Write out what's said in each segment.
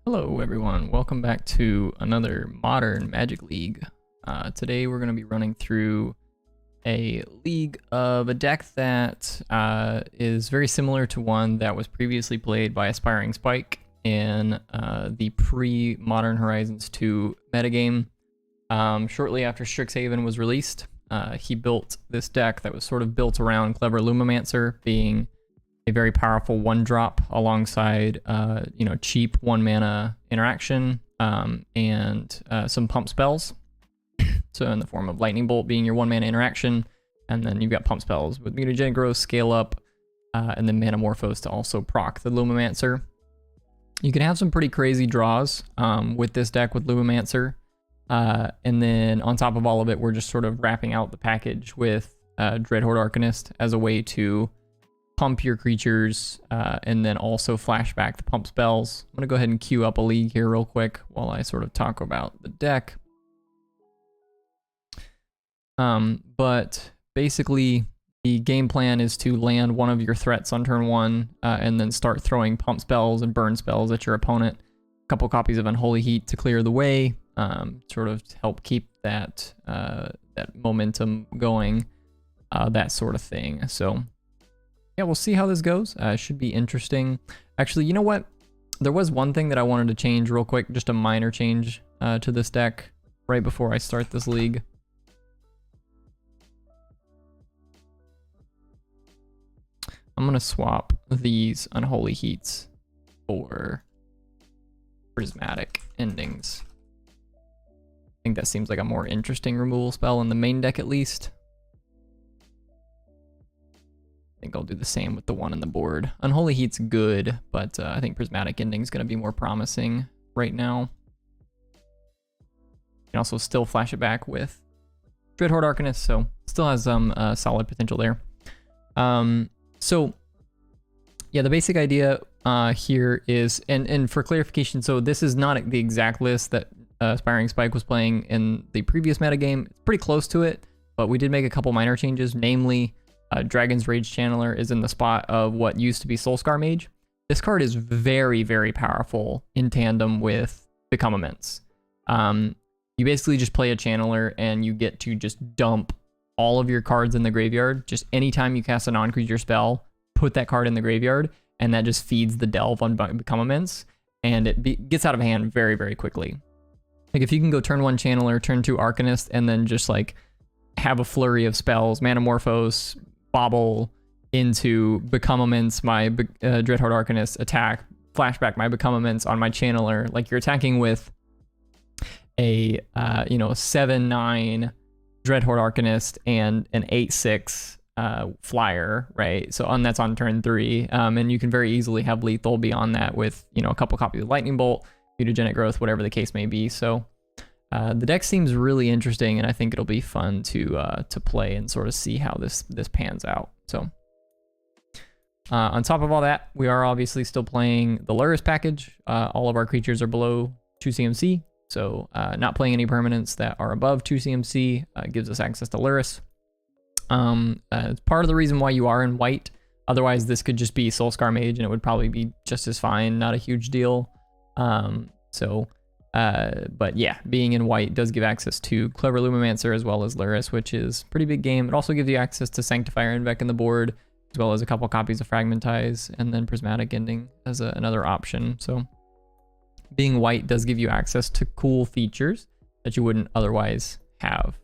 Hello everyone, welcome back to another Modern Magic League. Today we're going to be running through a league of a deck that is very similar to one that was previously played by Aspiringspike in the pre-Modern Horizons 2 metagame. Shortly after Strixhaven was released, he built this deck that was sort of built around Clever Lumimancer being a very powerful one drop alongside, cheap 1 mana interaction and some pump spells. So in the form of Lightning Bolt being your 1 mana interaction, and then you've got pump spells with Mutagenic Growth, Scale Up, and then Manamorphose to also proc the Lumimancer. You can have some pretty crazy draws with this deck with Lumimancer. And then on top of all of it, we're just sort of wrapping out the package with Dreadhorde Arcanist as a way to pump your creatures, and then also flashback the pump spells. I'm going to go ahead and queue up a league here real quick while I sort of talk about the deck. But basically, the game plan is to land one of your threats on turn 1, and then start throwing pump spells and burn spells at your opponent. A couple copies of Unholy Heat to clear the way, sort of to help keep that momentum going, that sort of thing. So yeah, we'll see how this goes. Should be interesting. Actually, you know what? There was one thing that I wanted to change real quick, just a minor change to this deck right before I start this league. I'm going to swap these Unholy Heats for Prismatic Endings. I think that seems like a more interesting removal spell in the main deck at least. I think I'll do the same with the one on the board. Unholy Heat's good, but I think Prismatic Ending's going to be more promising right now. You can also still flash it back with Dreadhorde Arcanist, so still has some solid potential there. So yeah, the basic idea here is, and for clarification, so this is not the exact list that Aspiringspike was playing in the previous metagame. It's pretty close to it, but we did make a couple minor changes, namely Dragon's Rage Channeler is in the spot of what used to be Soulscar Mage. This card is very, very powerful in tandem with Become Immense. You basically just play a Channeler and you get to just dump all of your cards in the graveyard. Just anytime you cast a non-creature spell, put that card in the graveyard, and that just feeds the Delve on Become Immense, and it gets out of hand very, very quickly. Like if you can go turn 1 Channeler, turn 2 Arcanist, and then just like have a flurry of spells, Manamorphose, Bobble into Become Immense, my Dreadhorde Arcanist, attack, flashback my Become Immense on my Channeler. Like you're attacking with a 7/9 Dreadhorde Arcanist and an 8/6 flyer, right? So that's on turn 3, and you can very easily have lethal beyond that with a couple copies of Lightning Bolt, Mutagenic Growth, whatever the case may be. So the deck seems really interesting, and I think it'll be fun to play and sort of see how this pans out. So on top of all that, we are obviously still playing the Lurrus package. All of our creatures are below 2 CMC, so not playing any permanents that are above 2 CMC gives us access to Lurrus. It's part of the reason why you are in white. Otherwise, this could just be Soulscar Mage, and it would probably be just as fine. Not a huge deal. But yeah, being in white does give access to Clever Lumimancer as well as Lurrus, which is a pretty big game. It also gives you access to Sanctifier and Vec in the board, as well as a couple copies of Fragmentize, and then Prismatic Ending as another option. So being white does give you access to cool features that you wouldn't otherwise have.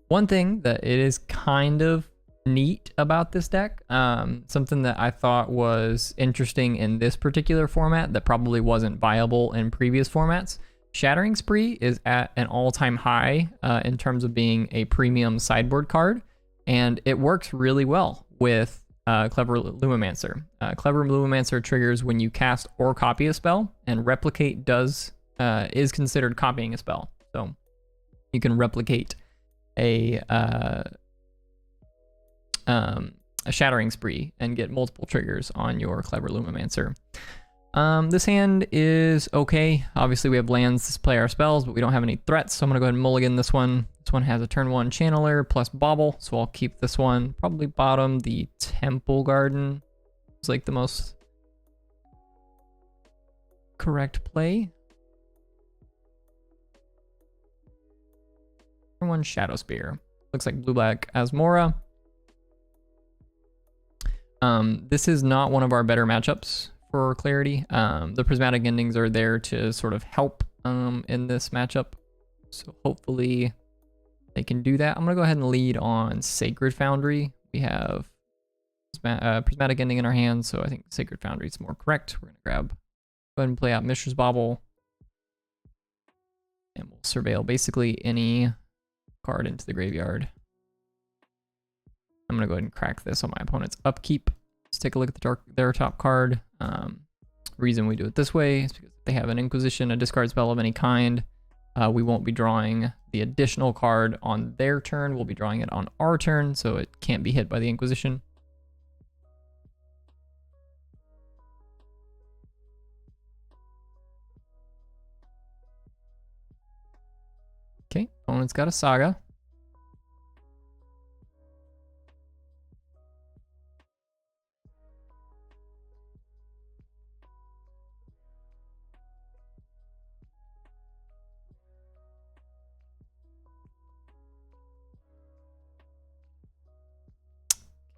One thing that it is kind of neat about this deck, something that I thought was interesting in this particular format that probably wasn't viable in previous formats. Shattering Spree is at an all-time high in terms of being a premium sideboard card, and it works really well with Clever Lumimancer. Clever Lumimancer triggers when you cast or copy a spell, and Replicate is considered copying a spell. So you can replicate a Shattering Spree and get multiple triggers on your Clever Lumimancer. This hand is okay. Obviously, we have lands to play our spells, but we don't have any threats, so I'm going to go ahead and mulligan this one. This one has a turn 1 Channeler plus Bobble, so I'll keep this one. Probably bottom the Temple Garden. It's like the most correct play. Turn 1 Shadow Spear. Looks like blue-black Asmora. This is not one of our better matchups for clarity. The prismatic endings are there to sort of help in this matchup. So hopefully they can do that. I'm going to go ahead and lead on Sacred Foundry. We have prismatic ending in our hands, so I think Sacred Foundry is more correct. We're going to go ahead and play out Mishra's Bauble. And we'll surveil basically any card into the graveyard. I'm going to go ahead and crack this on my opponent's upkeep. Let's take a look at their top card. Reason we do it this way is because if they have an Inquisition, a discard spell of any kind, we won't be drawing the additional card on their turn. We'll be drawing it on our turn, so it can't be hit by the Inquisition. Okay, opponent's got a Saga.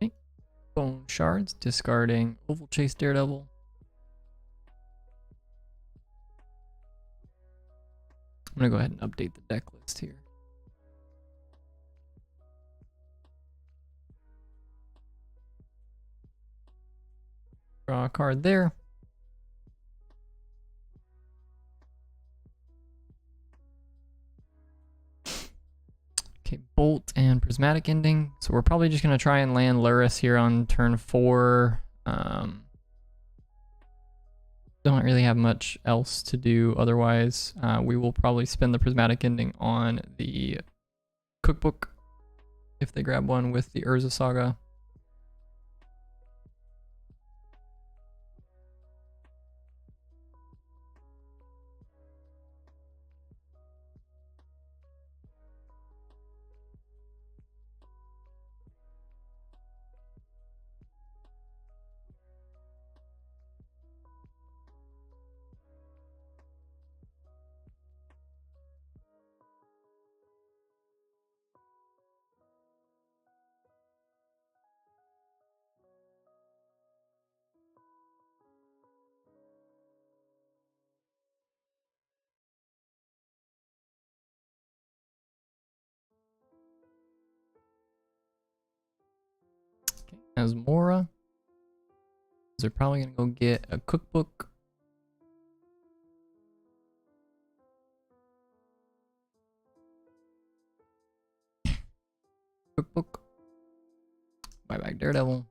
Okay, Bone Shards, discarding Oval Chase Daredevil. I'm gonna go ahead and update the deck list here. Draw a card there. Okay, Bolt and Prismatic Ending. So we're probably just going to try and land Luris here on turn 4. Don't really have much else to do otherwise. We will probably spend the Prismatic Ending on the Cookbook if they grab one with the Urza Saga. Okay, Asmora. They're probably going to go get a Cookbook. Cookbook. Buy back Daredevil.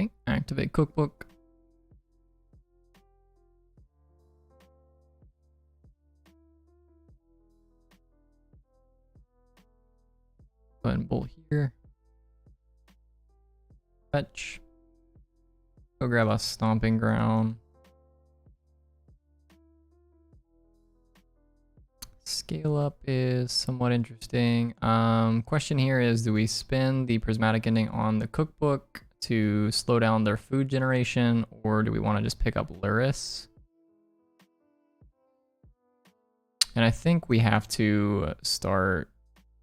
Okay, activate Cookbook. Go ahead and bolt here. Fetch. Go grab a Stomping Ground. Scale up is somewhat interesting. Question here is, do we spend the Prismatic Ending on the Cookbook to slow down their food generation, or do we want to just pick up Luris? And I think we have to start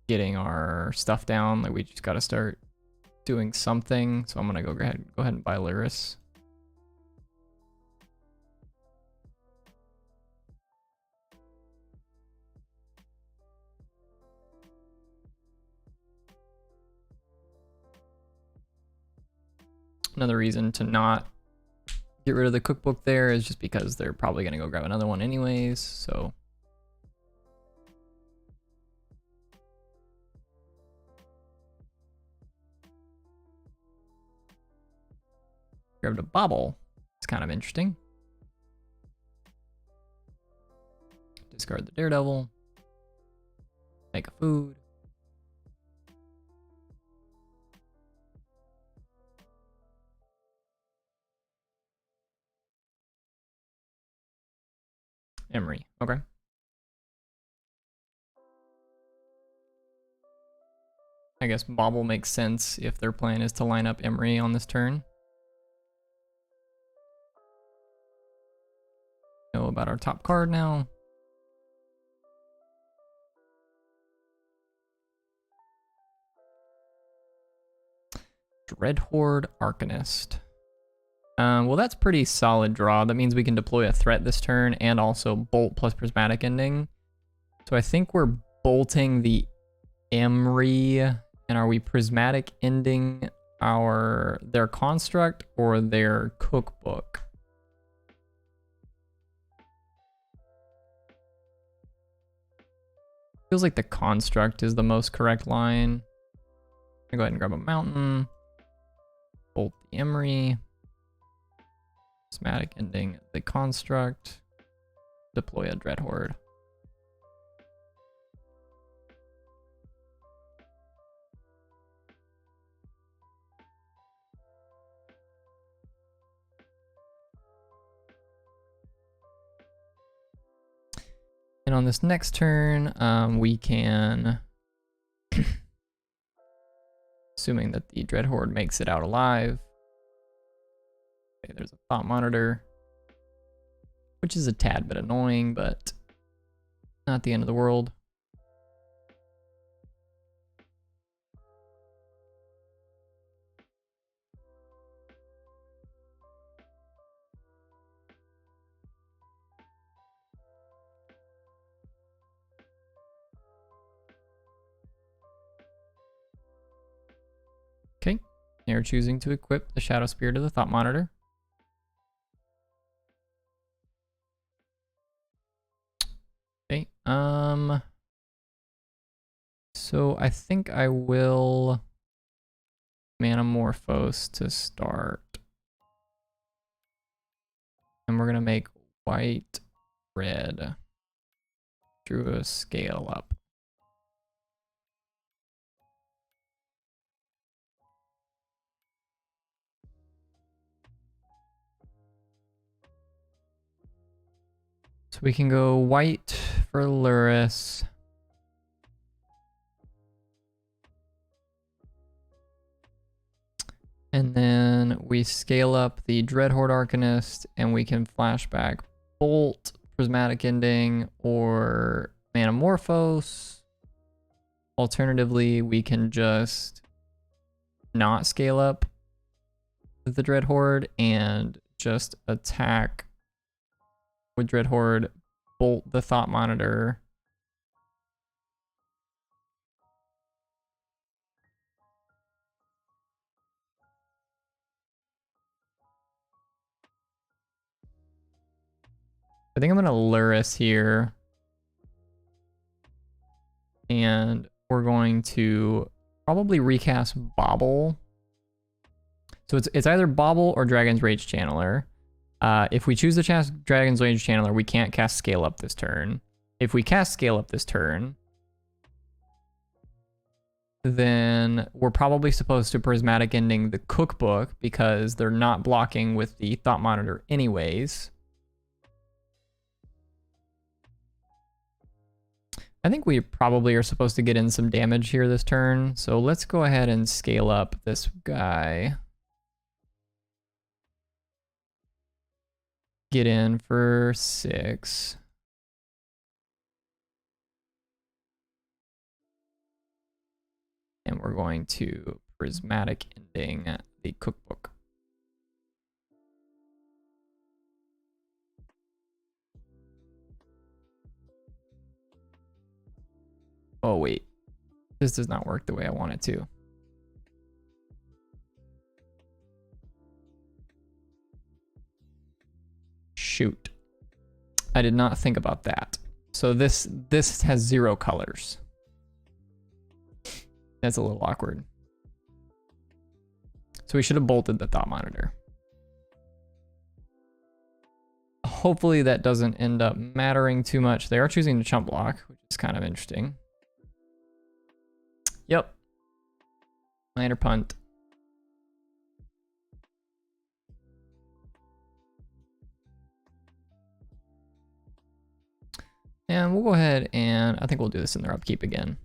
getting our stuff down. Like, we just got to start doing something. So I'm gonna go ahead and buy Luris. Another reason to not get rid of the Cookbook there is just because they're probably gonna go grab another one anyways. So grabbed a Bauble. It's kind of interesting. Discard the Daredevil. Make a food. Emery. Okay. I guess Bobble makes sense if their plan is to line up Emery on this turn. Know about our top card now. Dreadhorde Arcanist. Well, that's pretty solid draw. That means we can deploy a threat this turn and also bolt plus prismatic ending. So I think we're bolting the Emery, and are we prismatic ending their construct or their cookbook? Feels like the construct is the most correct line. I'm gonna go ahead and grab a mountain. Bolt the Emery. Prismatic ending the construct. Deploy a Dreadhorde. And on this next turn, we can, assuming that the Dreadhorde makes it out alive. Okay, there's a thought monitor, which is a tad bit annoying, but not the end of the world. Okay, they're choosing to equip the Shadow Spear to the Thought Monitor. Okay, so I think I will Manamorphose to start. And we're gonna make white, red through a scale up. So we can go white for Luris. And then we scale up the Dreadhorde Arcanist, and we can flashback Bolt, Prismatic Ending, or Manamorphose. Alternatively, we can just not scale up the Dreadhorde and just attack with Dreadhorde, bolt the Thought Monitor. I think I'm gonna Luris here. And we're going to probably recast Bobble. So it's either Bobble or Dragon's Rage Channeler. If we choose to cast Dragon's Rage Channeler, we can't cast Scale Up this turn. If we cast Scale Up this turn, then we're probably supposed to Prismatic Ending the Cookbook because they're not blocking with the Thought Monitor anyways. I think we probably are supposed to get in some damage here this turn, so let's go ahead and scale up this guy. Get in for 6. And we're going to Prismatic Ending the Cookbook. Oh wait, this does not work the way I want it to. Shoot. I did not think about that. So this has 0 colors. That's a little awkward. So we should have bolted the Thought Monitor. Hopefully that doesn't end up mattering too much. They are choosing to chump block, which is kind of interesting. Yep. Minor punt. And we'll go ahead and I think we'll do this in their upkeep again.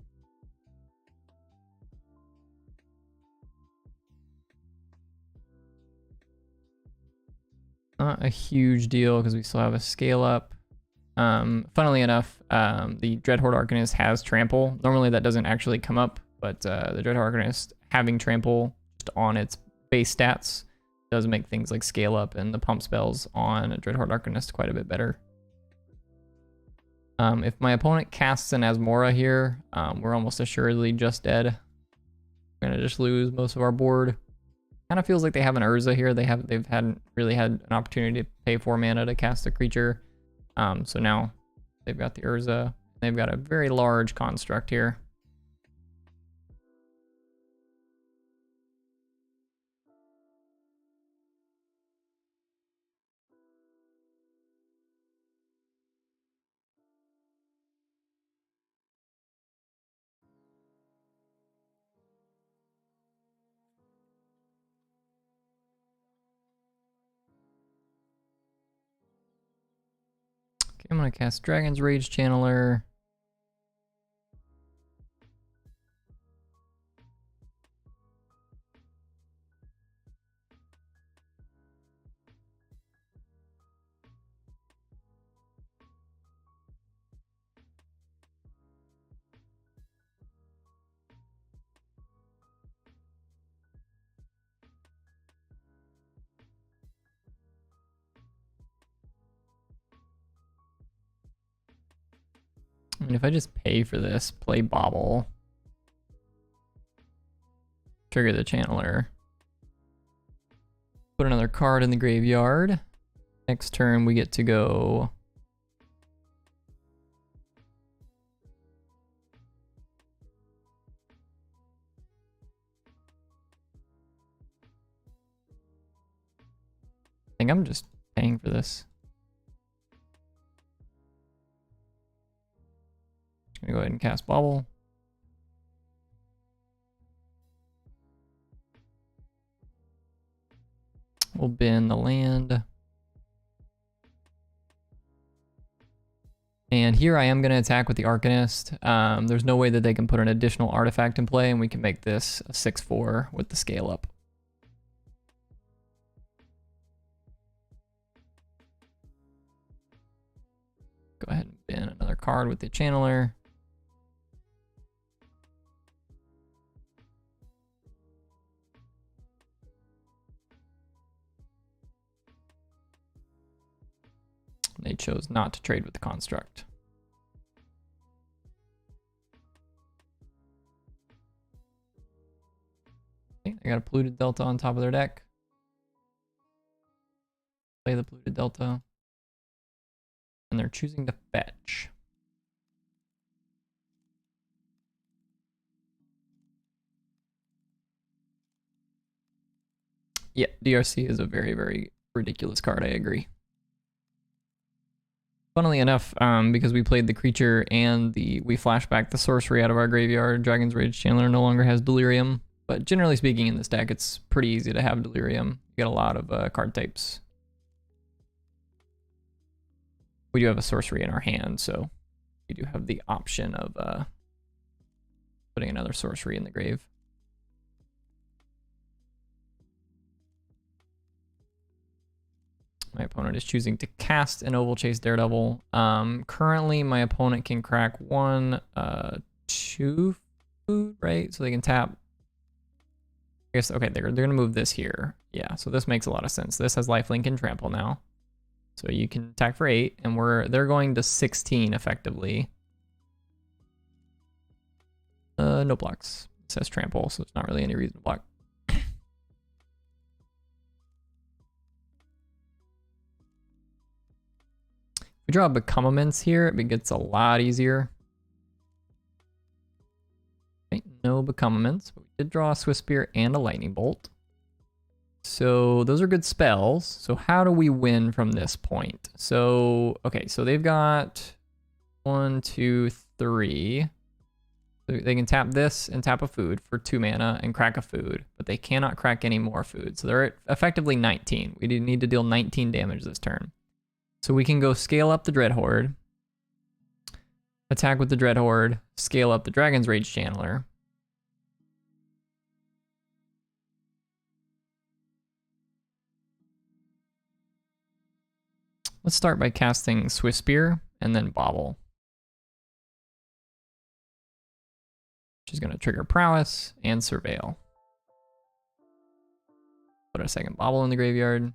Not a huge deal because we still have a scale up. Funnily enough, the Dreadhorde Arcanist has trample. Normally that doesn't actually come up, but the Dreadhorde Arcanist having trample just on its base stats does make things like scale up and the pump spells on a Dreadhorde Arcanist quite a bit better. If my opponent casts an Asmora here, we're almost assuredly just dead. We're gonna just lose most of our board. Kind of feels like they have an Urza here. They've hadn't really had an opportunity to pay 4 mana to cast a creature. So now they've got the Urza. They've got a very large construct here. Okay, I'm gonna cast Dragon's Rage Channeler. And if I just pay for this, play Bobble, trigger the Channeler, put another card in the graveyard. Next turn we get to go I think I'm just paying for this. Just gonna go ahead and cast Bobble. We'll bin the land. And here I am going to attack with the Arcanist. There's no way that they can put an additional artifact in play, and we can make this a 6/4 with the scale up. Go ahead and bin another card with the Channeler. They chose not to trade with the construct. Okay, they got a polluted delta on top of their deck. Play the polluted delta. And they're choosing to fetch. Yeah, DRC is a very, very ridiculous card, I agree. Funnily enough, because we played the creature and we flashback the sorcery out of our graveyard, Dragon's Rage Channeler no longer has Delirium. But generally speaking in this deck, it's pretty easy to have Delirium. You get a lot of card types. We do have a sorcery in our hand, so we do have the option of putting another sorcery in the grave. My opponent is choosing to cast an Oval Chase Daredevil. Currently, my opponent can crack 1, 2 food, right? So they can tap. I guess, okay, they're going to move this here. Yeah, so this makes a lot of sense. This has lifelink and trample now. So you can attack for 8, and they're going to 16 effectively. No blocks. It says trample, so there's not really any reason to block. We draw Become Immense here, it gets a lot easier. Okay, no Become Immense, but we did draw a Swift Spear and a Lightning Bolt. So those are good spells. So how do we win from this point? So, okay, so they've got 1, 2, 3. So they can tap this and tap a food for 2 mana and crack a food, but they cannot crack any more food. So they're at effectively 19. We need to deal 19 damage this turn. So we can go scale up the Dreadhorde, attack with the Dreadhorde, scale up the Dragon's Rage Channeler. Let's start by casting Swift Spear and then Bobble. Which is going to trigger Prowess and Surveil. Put a second Bobble in the graveyard.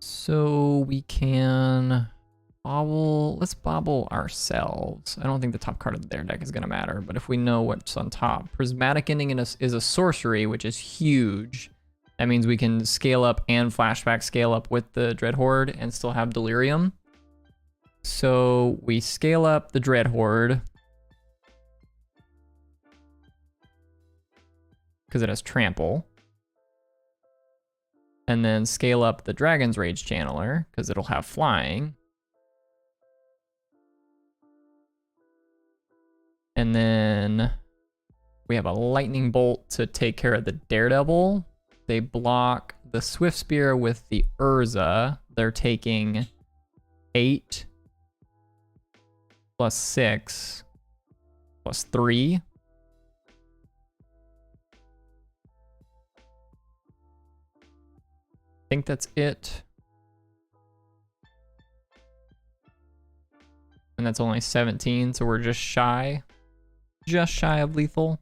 So we can bobble, let's bobble ourselves. I don't think the top card of their deck is going to matter, but if we know what's on top. Prismatic Ending is a sorcery, which is huge. That means we can scale up and flashback scale up with the Dreadhorde and still have Delirium. So we scale up the Dreadhorde because it has Trample. And then scale up the Dragon's Rage Channeler, because it'll have flying. And then we have a Lightning Bolt to take care of the Daredevil. They block the Swift Spear with the Urza. They're taking 8 plus 6 plus 3. I think that's it. And that's only 17, so we're just shy of lethal.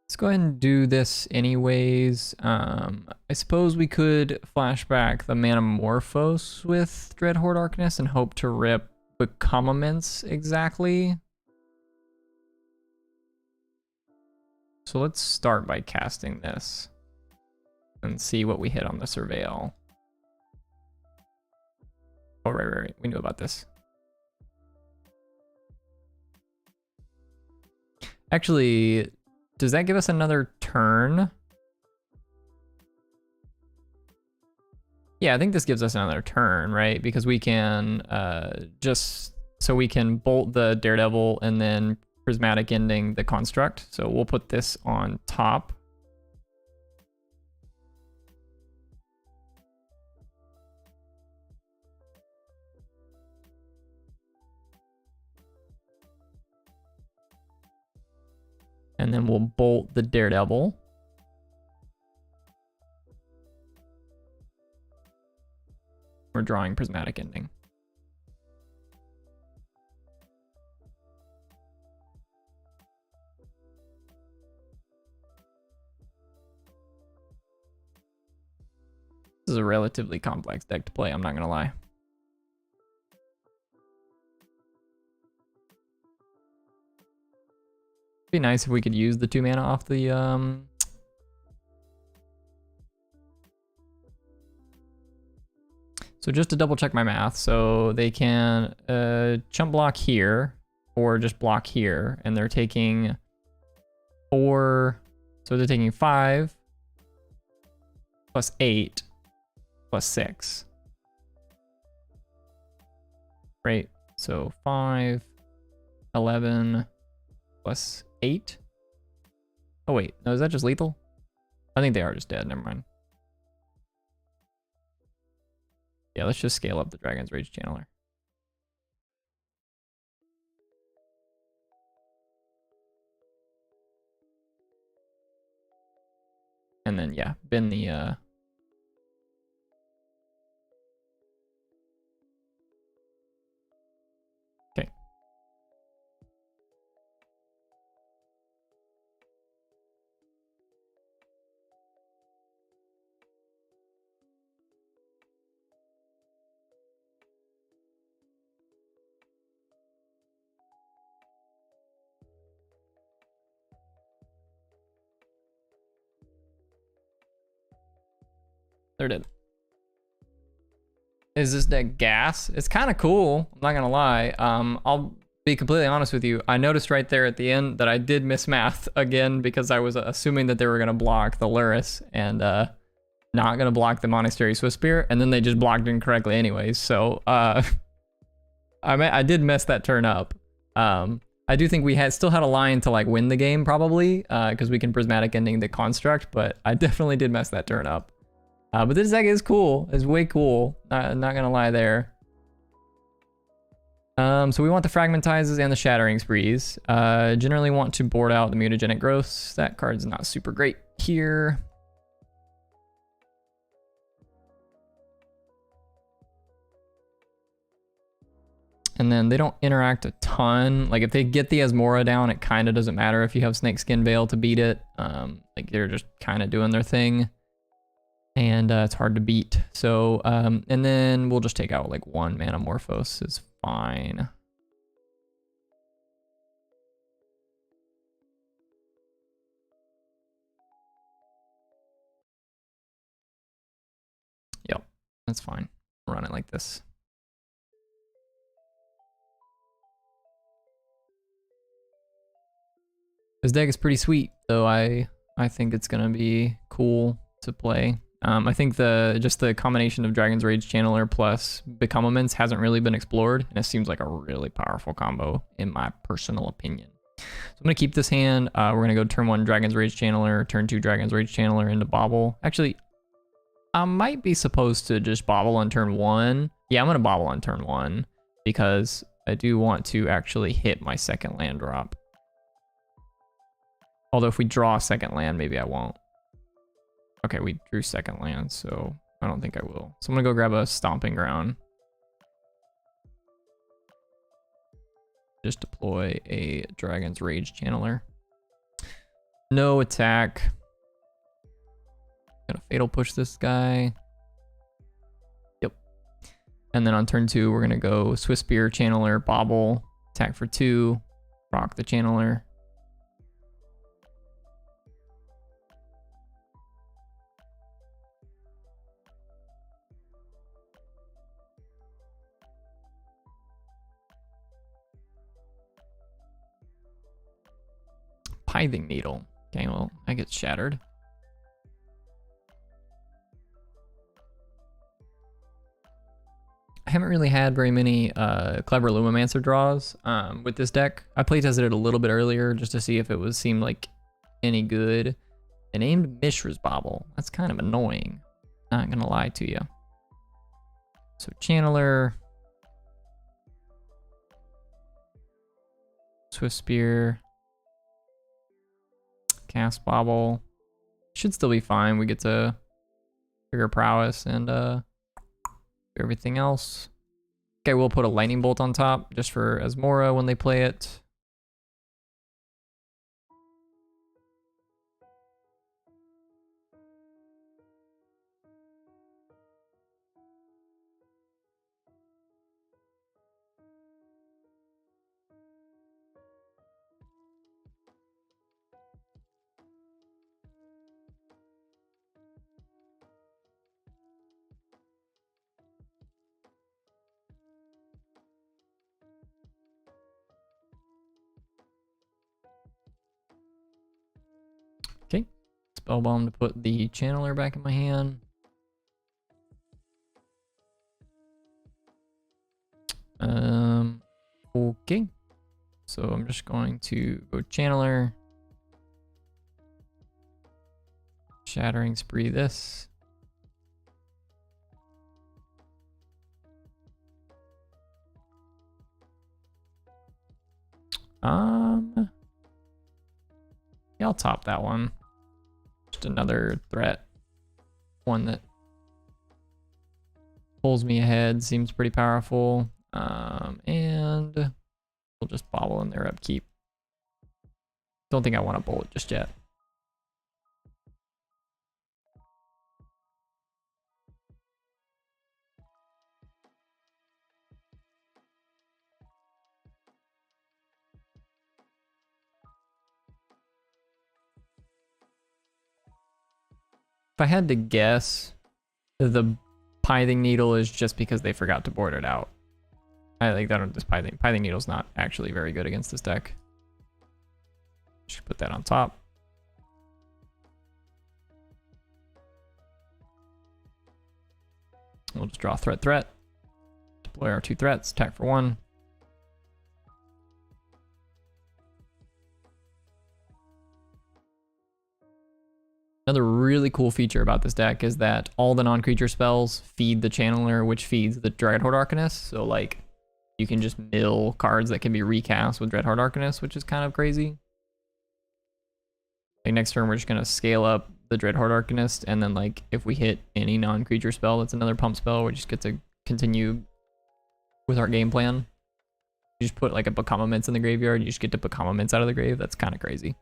Let's go ahead and do this anyways. I suppose we could flashback the Manamorphose with Dreadhorde Arcanist and hope to rip Become Immense exactly. So let's start by casting this and see what we hit on the Surveil. Oh, right. We knew about this. Actually, does that give us another turn? Yeah, I think this gives us another turn, right? Because we can we can bolt the Daredevil and then Prismatic Ending the Construct. So we'll put this on top. And then we'll bolt the Daredevil. We're drawing Prismatic Ending. This is a relatively complex deck to play, I'm not gonna lie. Be nice if we could use the 2 mana off the So just to double check my math, so they can chump block here or just block here, and they're taking 4, so they're taking 5 plus 8 plus 6. Right, so 5, 11 plus 8. Oh wait, no, is that just lethal? I think they are just dead, never mind. Yeah, let's just scale up the Dragon's Rage Channeler. And then, yeah, bin the... Okay. They're dead. Is this deck gas? It's kind of cool. I'm not gonna lie. I'll be completely honest with you. I noticed right there at the end that I did miss math again because I was assuming that they were gonna block the Luris and not gonna block the Monastery Swiftspear, and then they just blocked incorrectly anyways. So I did mess that turn up. I do think we still had a line to like win the game probably because we can prismatic ending the construct, but I definitely did mess that turn up. But this deck is cool. It's way cool. Not gonna lie there. So we want the Fragmentizes and the Shattering Sprees. Generally want to board out the Mutagenic Growths. That card's not super great here. And then they don't interact a ton. Like if they get the Asmora down, it kind of doesn't matter if you have Snakeskin Veil to beat it. Like they're just kind of doing their thing. And it's hard to beat. So, and then we'll just take out like 1 mana Morphos is fine. Yep, that's fine. Run it like this. This deck is pretty sweet, though. I think it's gonna be cool to play. I think just the combination of Dragon's Rage Channeler plus Becomaments hasn't really been explored, and it seems like a really powerful combo in my personal opinion. So I'm gonna keep this hand. We're gonna go turn 1 Dragon's Rage Channeler, turn 2 Dragon's Rage Channeler into Bobble. Actually, I might be supposed to just Bobble on turn 1. Yeah, I'm gonna Bobble on turn 1 because I do want to actually hit my second land drop. Although if we draw a second land, maybe I won't. Okay, we drew second land, so I don't think I will. So I'm gonna go grab a Stomping Ground. Just deploy a Dragon's Rage Channeler. No attack. Gonna Fatal Push this guy. Yep. And then on turn 2, we're gonna go Swiftspear, Channeler, Bobble, attack for 2, rock the Channeler. Pithing Needle. Okay, well, that gets shattered. I haven't really had very many clever Lumimancer draws with this deck. I playtested it a little bit earlier just to see if it seemed like any good. They named Mishra's Bobble. That's kind of annoying. Not gonna lie to you. So Channeler. Swiftspear. Cast Bobble. Should still be fine. We get to Trigger Prowess and do everything else. Okay, we'll put a Lightning Bolt on top just for Asmora when they play it. Okay, Spellbomb to put the Channeler back in my hand. Okay. So I'm just going to go Channeler. Shattering Spree this. Yeah, I'll top that one. Just another threat. One that pulls me ahead, seems pretty powerful. And we'll just bobble in their upkeep. Don't think I want to bullet just yet. If I had to guess, the Pithing Needle is just because they forgot to board it out. I think that this Pithing Needle's not actually very good against this deck. Should put that on top. We'll just draw threat. Deploy our 2 threats, attack for 1. Another really cool feature about this deck is that all the non-creature spells feed the Channeler, which feeds the Dreadhorde Arcanist. So like, you can just mill cards that can be recast with Dreadhorde Arcanist, which is kind of crazy. Like next turn, we're just gonna scale up the Dreadhorde Arcanist, and then like if we hit any non-creature spell that's another pump spell, we just get to continue with our game plan. You just put like a Become Immense in the graveyard, you just get to Become Immense out of the grave. That's kind of crazy.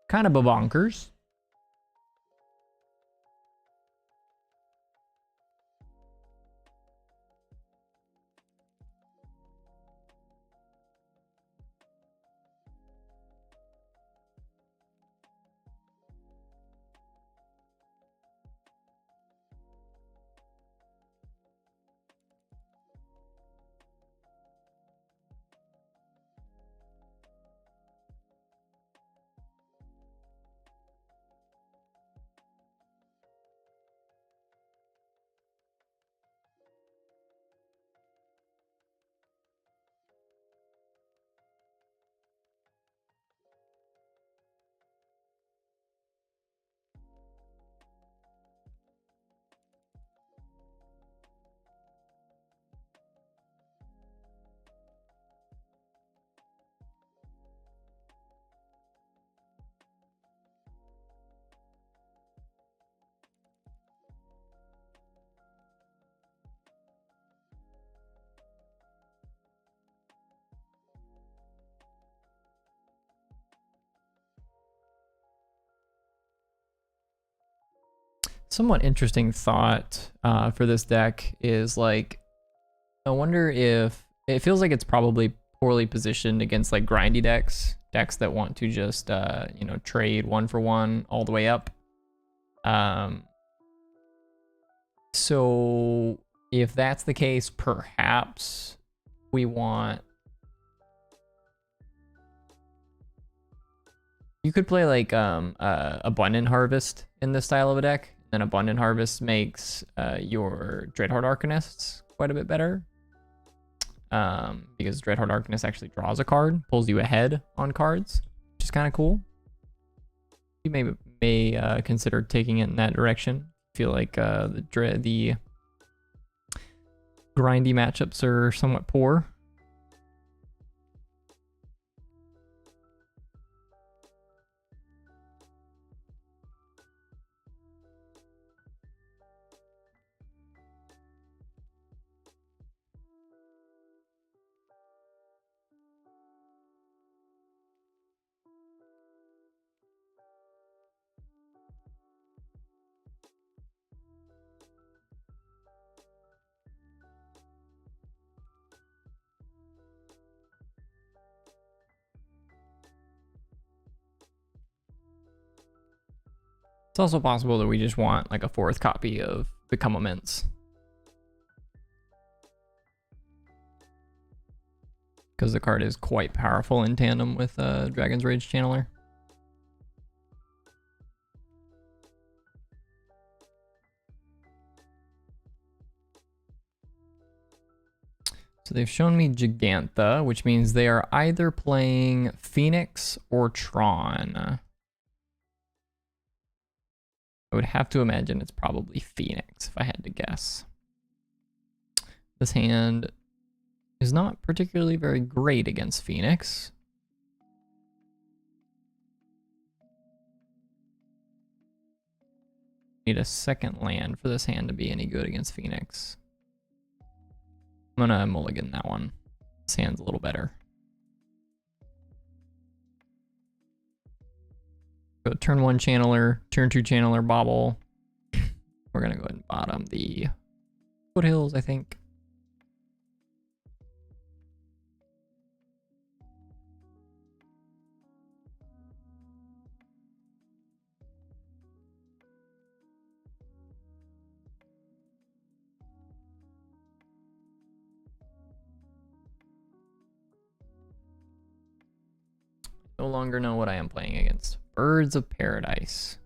Kind of bonkers. Somewhat interesting thought for this deck is like, I wonder if it feels like it's probably poorly positioned against like grindy decks that want to just you know, trade 1 for 1 all the way up. So if that's the case, perhaps we want, you could play like Abundant Harvest in this style of a deck. And Abundant Harvest makes your Dreadhorde Arcanists quite a bit better. Because Dreadhorde Arcanist actually draws a card, pulls you ahead on cards, which is kind of cool. You may consider taking it in that direction. Feel like the grindy matchups are somewhat poor. It's also possible that we just want like a 4th copy of Become Immense. Because the card is quite powerful in tandem with Dragon's Rage Channeler. So they've shown me Gigantha, which means they are either playing Phoenix or Tron. I would have to imagine it's probably Phoenix if I had to guess. This hand is not particularly very great against Phoenix. Need a 2nd land for this hand to be any good against Phoenix. I'm gonna mulligan that one. This hand's a little better. Go turn 1 Channeler, turn 2 Channeler, Bobble. We're gonna go ahead and bottom the Foothills, I think. No longer know what I am playing against. Birds of Paradise.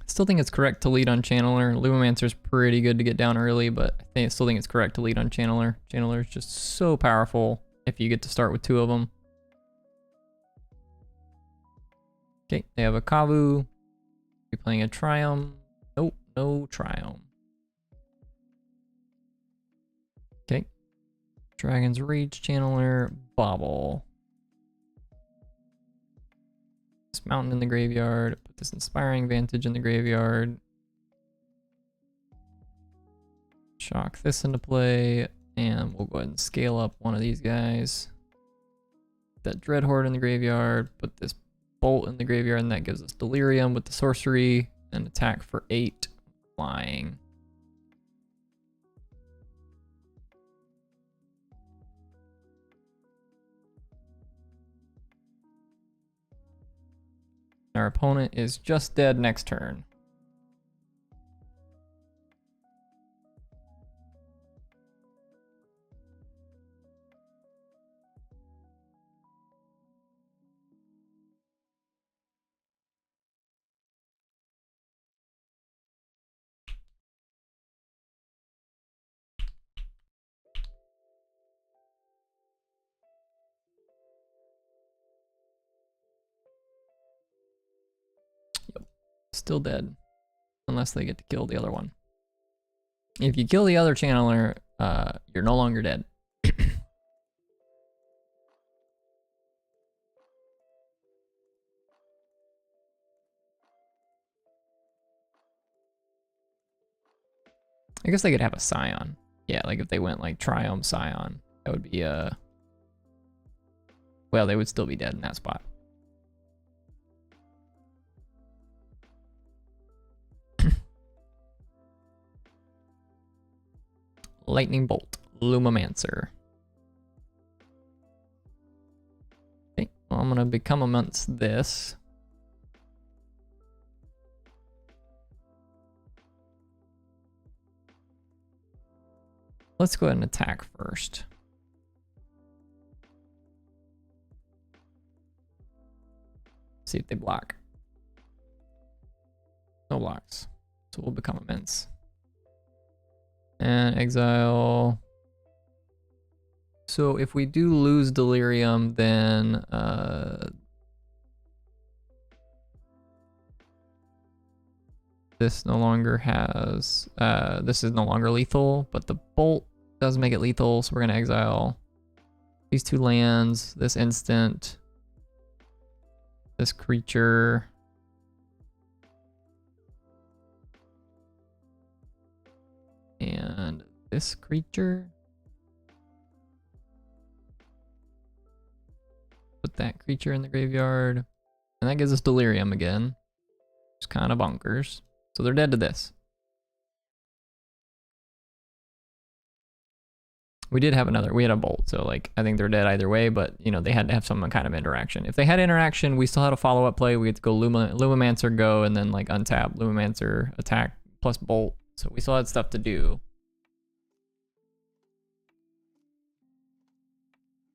Still think it's correct to lead on Channeler. Lumimancer's pretty good to get down early, but I still think it's correct to lead on Channeler. Channeler is just so powerful if you get to start with 2 of them. Okay, they have a Kavu. Be playing a Triumph. Nope, no Triumph. Okay. Dragon's Rage Channeler, Bobble. This Mountain in the graveyard. Put this Inspiring Vantage in the graveyard. Shock this into play. And we'll go ahead and scale up one of these guys. That Dreadhorde in the graveyard. Put this Bolt in the graveyard, and that gives us Delirium with the sorcery. And attack for 8. Flying. Our opponent is just dead next turn. Still dead. Unless they get to kill the other one. If you kill the other channeler, you're no longer dead. I guess they could have a Scion. Yeah, like if they went like Triumph Scion, that would be well, they would still be dead in that spot. Lightning Bolt, Lumimancer. Okay, well, I'm gonna become amongst this. Let's go ahead and attack first. See if they block. No blocks. So we'll become immense. And exile. So if we do lose Delirium, then this no longer has, this is no longer lethal, but the Bolt does make it lethal, so we're gonna exile these 2 lands, this instant, this creature, and this creature. Put that creature in the graveyard, and that gives us Delirium again. It's kind of bonkers. So they're dead to this. We did have another, we had a Bolt, so like, I think they're dead either way, but you know, they had to have some kind of interaction. If they had interaction, we still had a follow-up play. We had to go Lumimancer go, and then like untap, Lumimancer, attack, plus Bolt. So we still had stuff to do.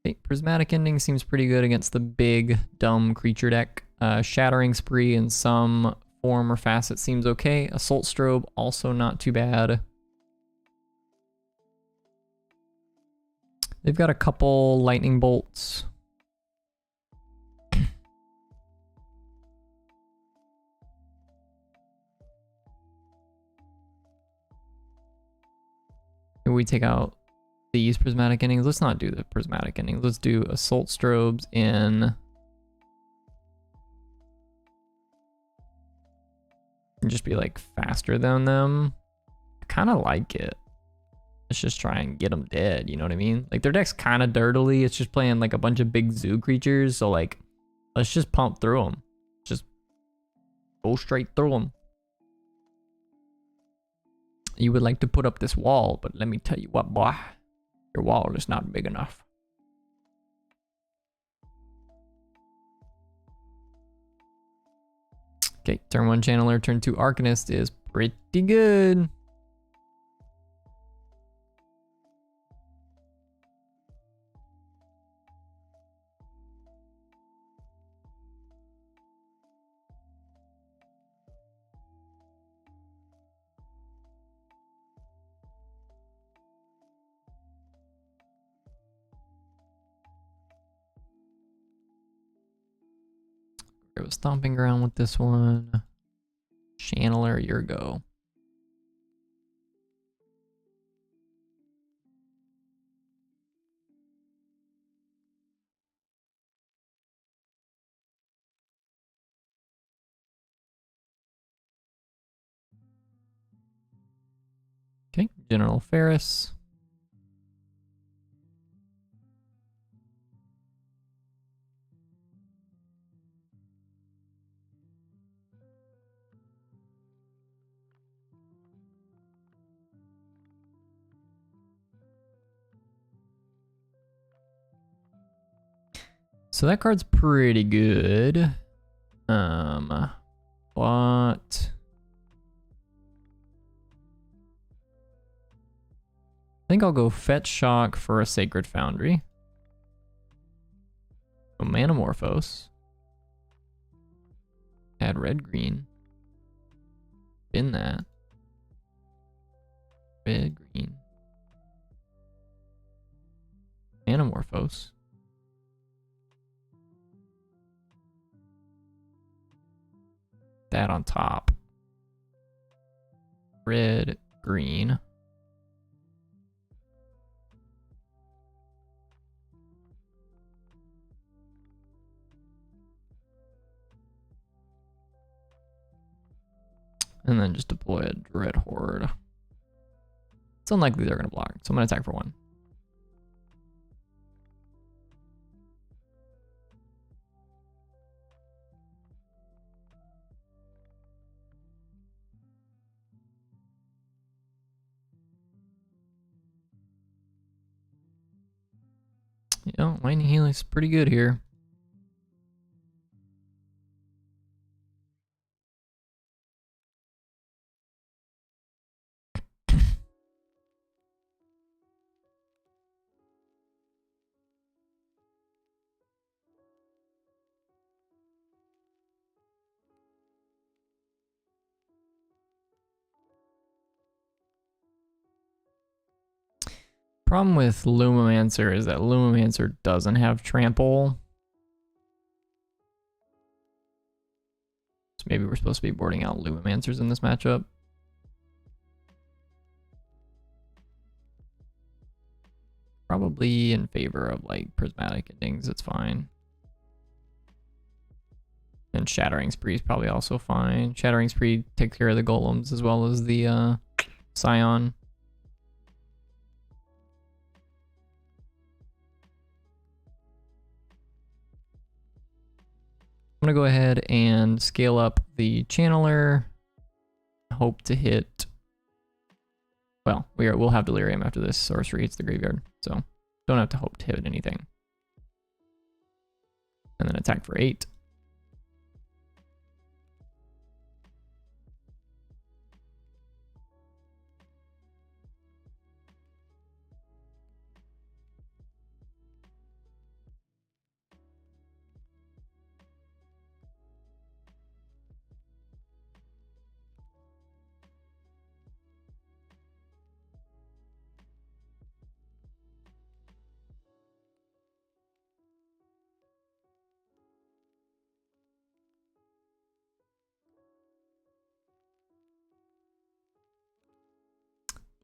Okay, Prismatic Ending seems pretty good against the big, dumb creature deck. Shattering Spree in some form or facet seems okay. Assault Strobe, also not too bad. They've got a couple Lightning Bolts. Maybe we take out these Prismatic Endings. Let's not do the Prismatic Endings. Let's do Assault Strobes in... and just be like faster than them. I kind of like it. Let's just try and get them dead, you know what I mean? Like their deck's kind of dirtily. It's just playing like a bunch of big zoo creatures. So like, let's just pump through them. Just go straight through them. You would like to put up this wall, but let me tell you what, boy. Your wall is not big enough. Okay, turn 1 Channeler, turn 2 Arcanist is pretty good. Grab a stomping ground with this one. Channeler, your go. Okay, General Ferris. So that card's pretty good. What? I think I'll go Fetch Shock for a Sacred Foundry. A Manamorphose. Add red-green. Spin that. Red-green. Manamorphose. That on top. Red-green. And then just deploy a Dreadhorde. It's unlikely they're going to block, so I'm going to attack for 1. Yeah, Lightning Healing's pretty good here. Problem with Lumimancer is that Lumimancer doesn't have trample. So maybe we're supposed to be boarding out Lumimancers in this matchup. Probably in favor of like prismatic endings, it's fine. And Shattering Spree is probably also fine. Shattering Spree takes care of the golems as well as the Scion. I'm gonna go ahead and scale up the Channeler. Hope to hit. Well, we'll have Delirium after this sorcery hits the graveyard, so don't have to hope to hit anything. And then attack for 8.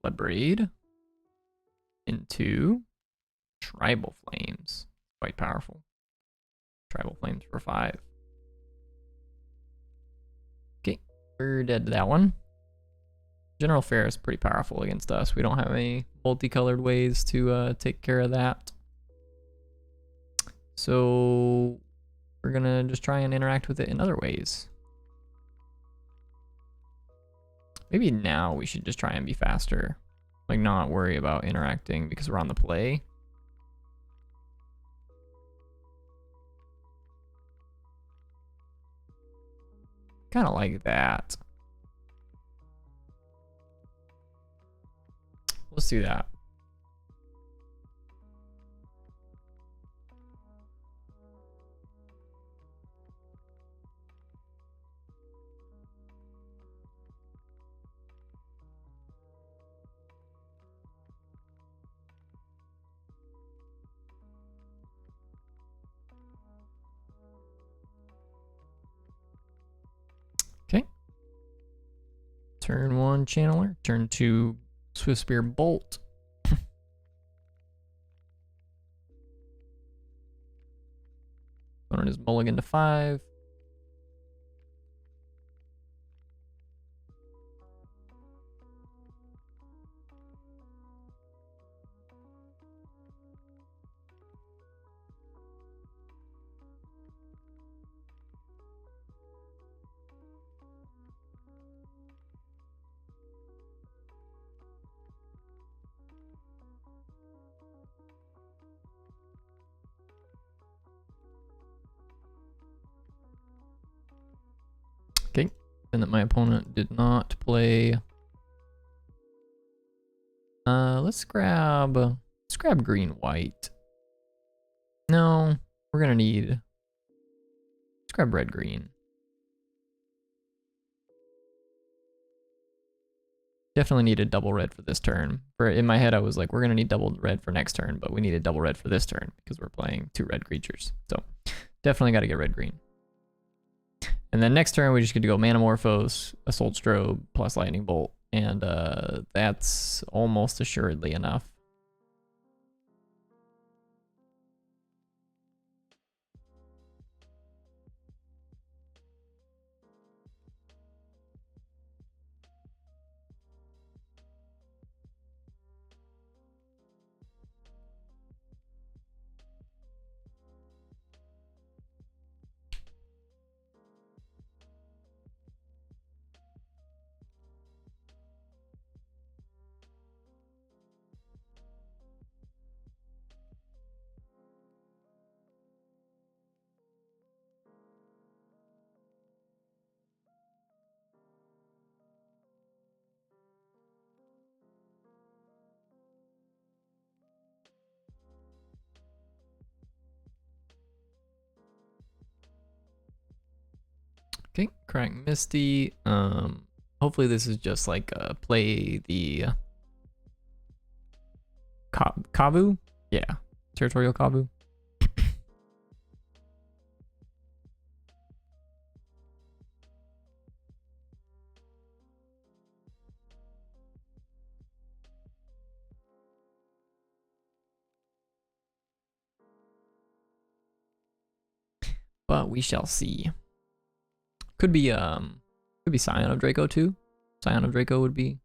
Bloodbraid into Tribal Flames. Quite powerful. Tribal Flames for 5. Okay, we're dead to that one. General Ferris is pretty powerful against us. We don't have any multicolored ways to take care of that. So we're gonna just try and interact with it in other ways. Maybe now we should just try and be faster. Like not worry about interacting because we're on the play. Kind of like that. Let's do that. Turn 1 Channeler. Turn 2 Swift Spear Bolt. Turn his mulligan to 5. Okay, and that my opponent did not play. Let's grab green white. No, we're gonna need. Let's grab red green. Definitely needed double red for this turn. In my head, I was like, we're gonna need double red for next turn, but we needed double red for this turn because we're playing 2 red creatures. So definitely got to get red green. And then next turn, we just get to go Manamorphose, Assault Strobe, plus Lightning Bolt. And that's almost assuredly enough. Okay, crack Misty. Hopefully this is just like play the Kavu? Yeah, Territorial Kavu. But we shall see. Could be Scion of Draco too. Scion of Draco would be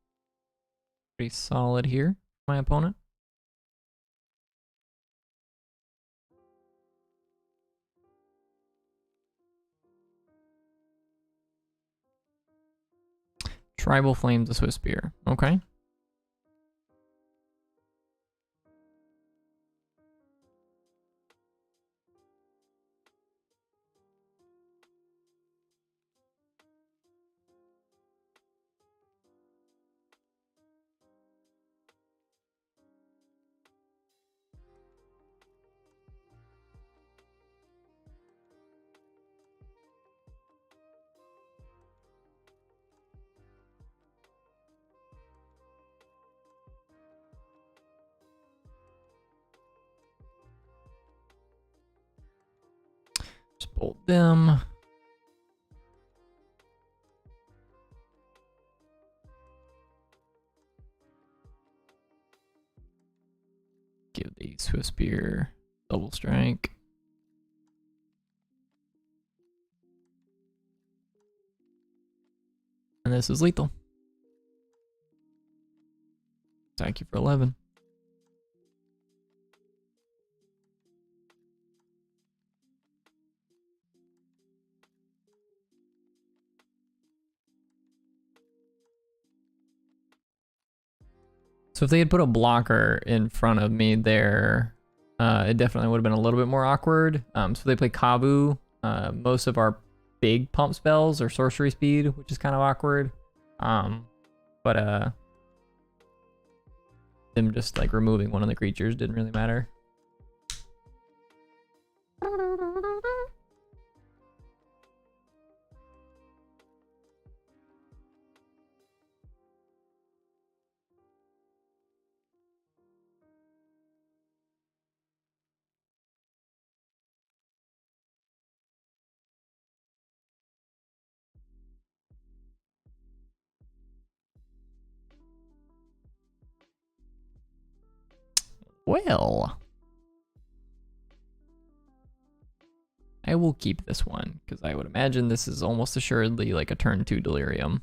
pretty solid here for my opponent. Tribal Flames, the Swift Spear. Okay. Just bolt them. Give the Swift Spear double strike. And this is lethal. Attack you for 11. So if they had put a blocker in front of me there, it definitely would have been a little bit more awkward. So they play Kavu. Most of our big pump spells are sorcery speed, which is kind of awkward. But them just like removing one of the creatures didn't really matter. well. I will keep this one, because I would imagine this is almost assuredly like a turn 2 delirium.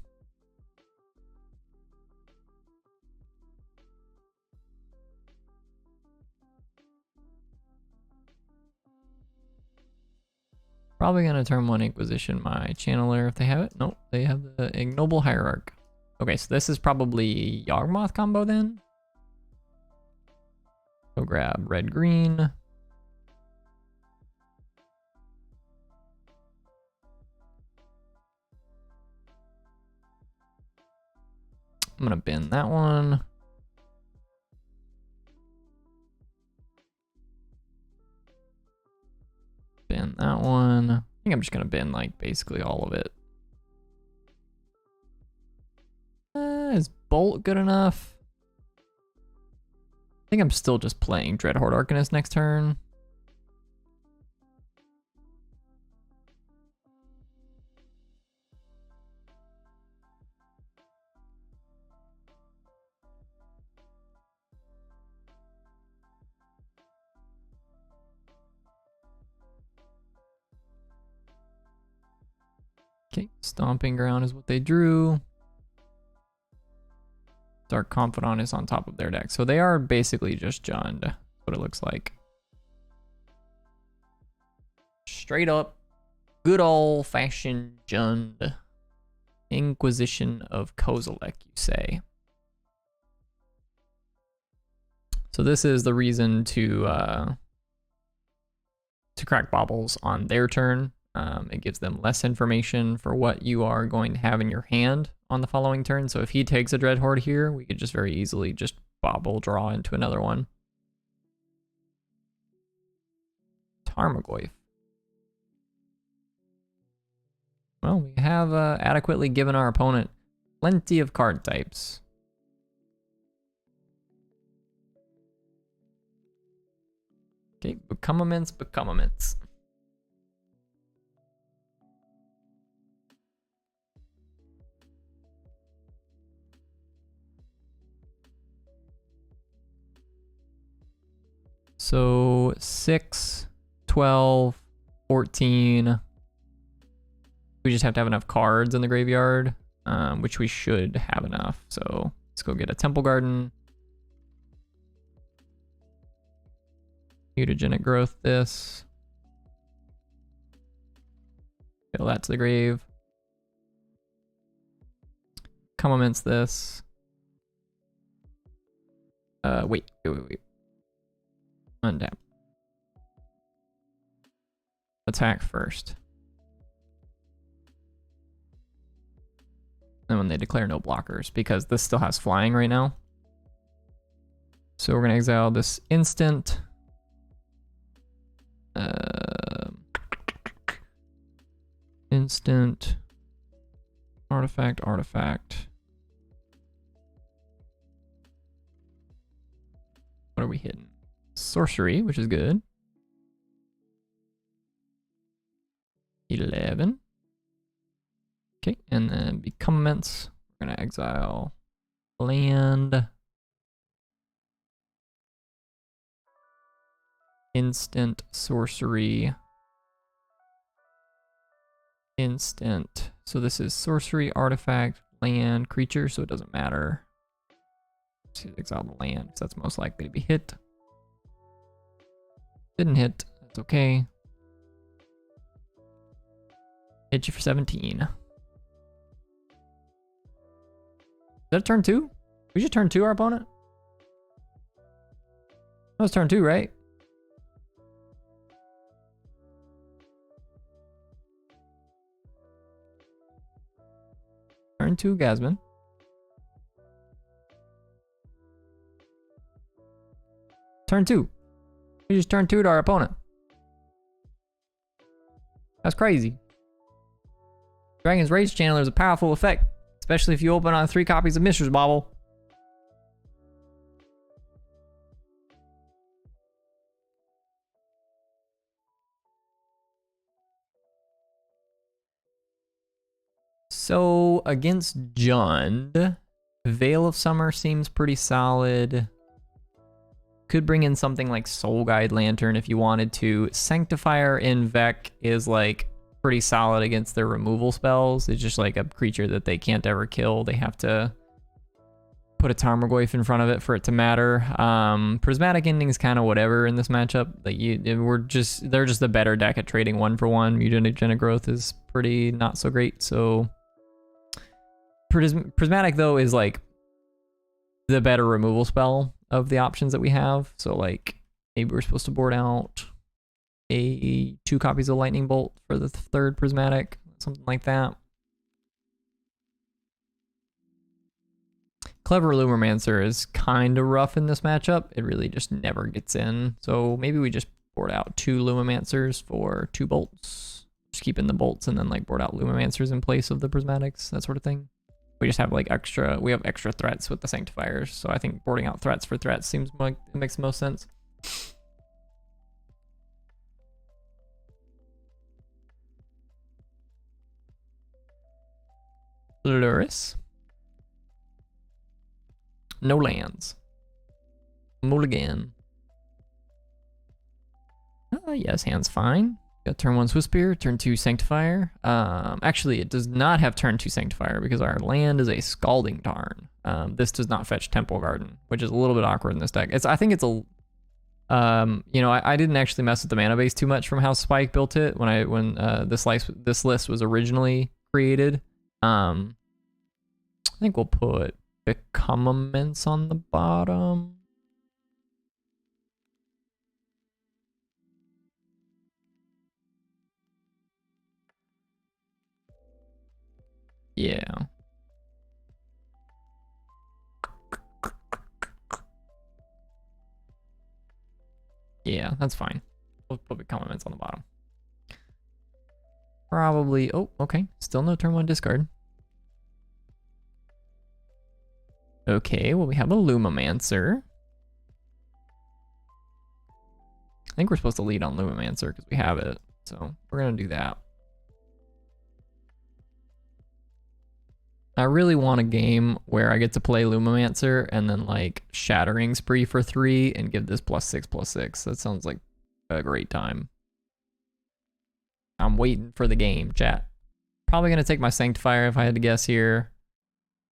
Probably gonna turn 1 Inquisition my channeler if they have it. Nope, they have the Ignoble Hierarch. Okay, so this is probably Yawgmoth combo then. Go grab red-green. I'm gonna bin that one. Bin that one. I think I'm just gonna bin like basically all of it. Is Bolt good enough? I think I'm still just playing Dreadhorde Arcanist next turn. Okay, Stomping Ground is what they drew. Dark Confidant is on top of their deck. So they are basically just Jund. That's what it looks like. Straight up, good old fashioned Jund. Inquisition of Kozilek, you say. So this is the reason to crack baubles on their turn. It gives them less information for what you are going to have in your hand on the following turn. So if he takes a Dreadhorde here, we could just very easily just bauble draw into another one. Tarmogoyf. Well, we have adequately given our opponent plenty of card types. Okay, become immense, become immense. So 6, 12, 14. We just have to have enough cards in the graveyard, which we should have enough. So let's go get a Temple Garden. Mutagenic Growth this. Kill that to the grave. Come immense this. Wait. Untap. Attack first. And when they declare no blockers, because this still has flying right now. So we're gonna exile this instant. Instant. Artifact. What are we hitting? Sorcery, which is good. 11. Okay, and then become immense. We're gonna exile land. Instant sorcery. Instant. So this is sorcery, artifact, land, creature, so it doesn't matter. Let's exile the land, because that's most likely to be hit. Didn't hit, that's okay. Hit you for 17. Is that a turn 2? We just turn 2 our opponent? That was turn 2, right? Turn 2 Gasman. Turn 2. We just turned 2 to our opponent. That's crazy. Dragon's Rage Channeler is a powerful effect, especially if you open on 3 copies of Mishra's Bauble. So against Jund, Veil of Summer seems pretty solid. could bring in something like Soul Guide Lantern if you wanted to. Sanctifier in Vec is like pretty solid against their removal spells. It's just like a creature that they can't ever kill. They have to put a Tarmogoyf in front of it for it to matter. Prismatic Ending is kind of whatever in this matchup. Like they're just the better deck at trading 1-for-1. Mutagenic Growth is pretty not so great. So Prismatic though is like the better removal spell of the options that we have. So like maybe we're supposed to board out 2 copies of Lightning Bolt for the 3rd Prismatic, something like that. Clever Lumimancer is kind of rough in this matchup. It really just never gets in. So maybe we just board out 2 Lumimancers for 2 bolts. Just keep in the bolts and then like board out Lumimancers in place of the Prismatics, that sort of thing. We just have like we have extra threats with the Sanctifiers. So I think boarding out threats for threats seems like it makes the most sense. Luris. No lands. Mulligan. Yes, hand's fine. Got turn 1 Swiftspear, turn 2 Sanctifier. Actually, it does not have turn 2 Sanctifier because our land is a Scalding Tarn. This does not fetch Temple Garden, which is a little bit awkward in this deck. I think it's a, you know, I didn't actually mess with the mana base too much from how Spike built it when this list was originally created. I think we'll put Become Immense on the bottom. Yeah. Yeah, that's fine. We'll put Become Immense on the bottom. Probably, oh, okay. Still no turn 1 discard. Okay, well we have a Lumimancer. I think we're supposed to lead on Lumimancer because we have it. So we're gonna do that. I really want a game where I get to play Lumimancer and then like Shattering Spree for 3 and give this +6/+6. That sounds like a great time. I'm waiting for the game, chat. Probably gonna take my Sanctifier if I had to guess here.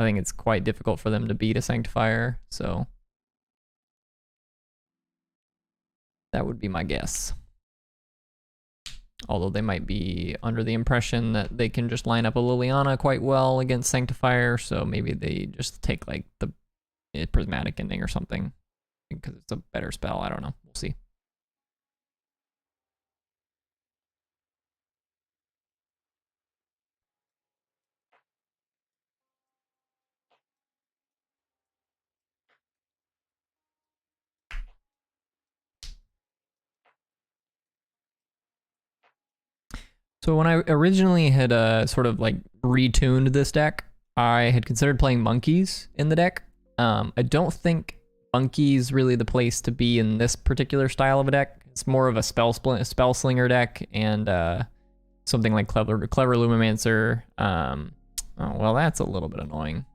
I think it's quite difficult for them to beat a Sanctifier, so that would be my guess. Although they might be under the impression that they can just line up a Liliana quite well against Sanctifier, so maybe they just take like the Prismatic Ending or something because it's a better spell. I don't know. We'll see. So when I originally had sort of like retuned this deck, I had considered playing Monkeys in the deck. I don't think Monkey's really the place to be in this particular style of a deck. It's more of a spell slinger deck and something like Clever Lumimancer. Oh, well, that's a little bit annoying.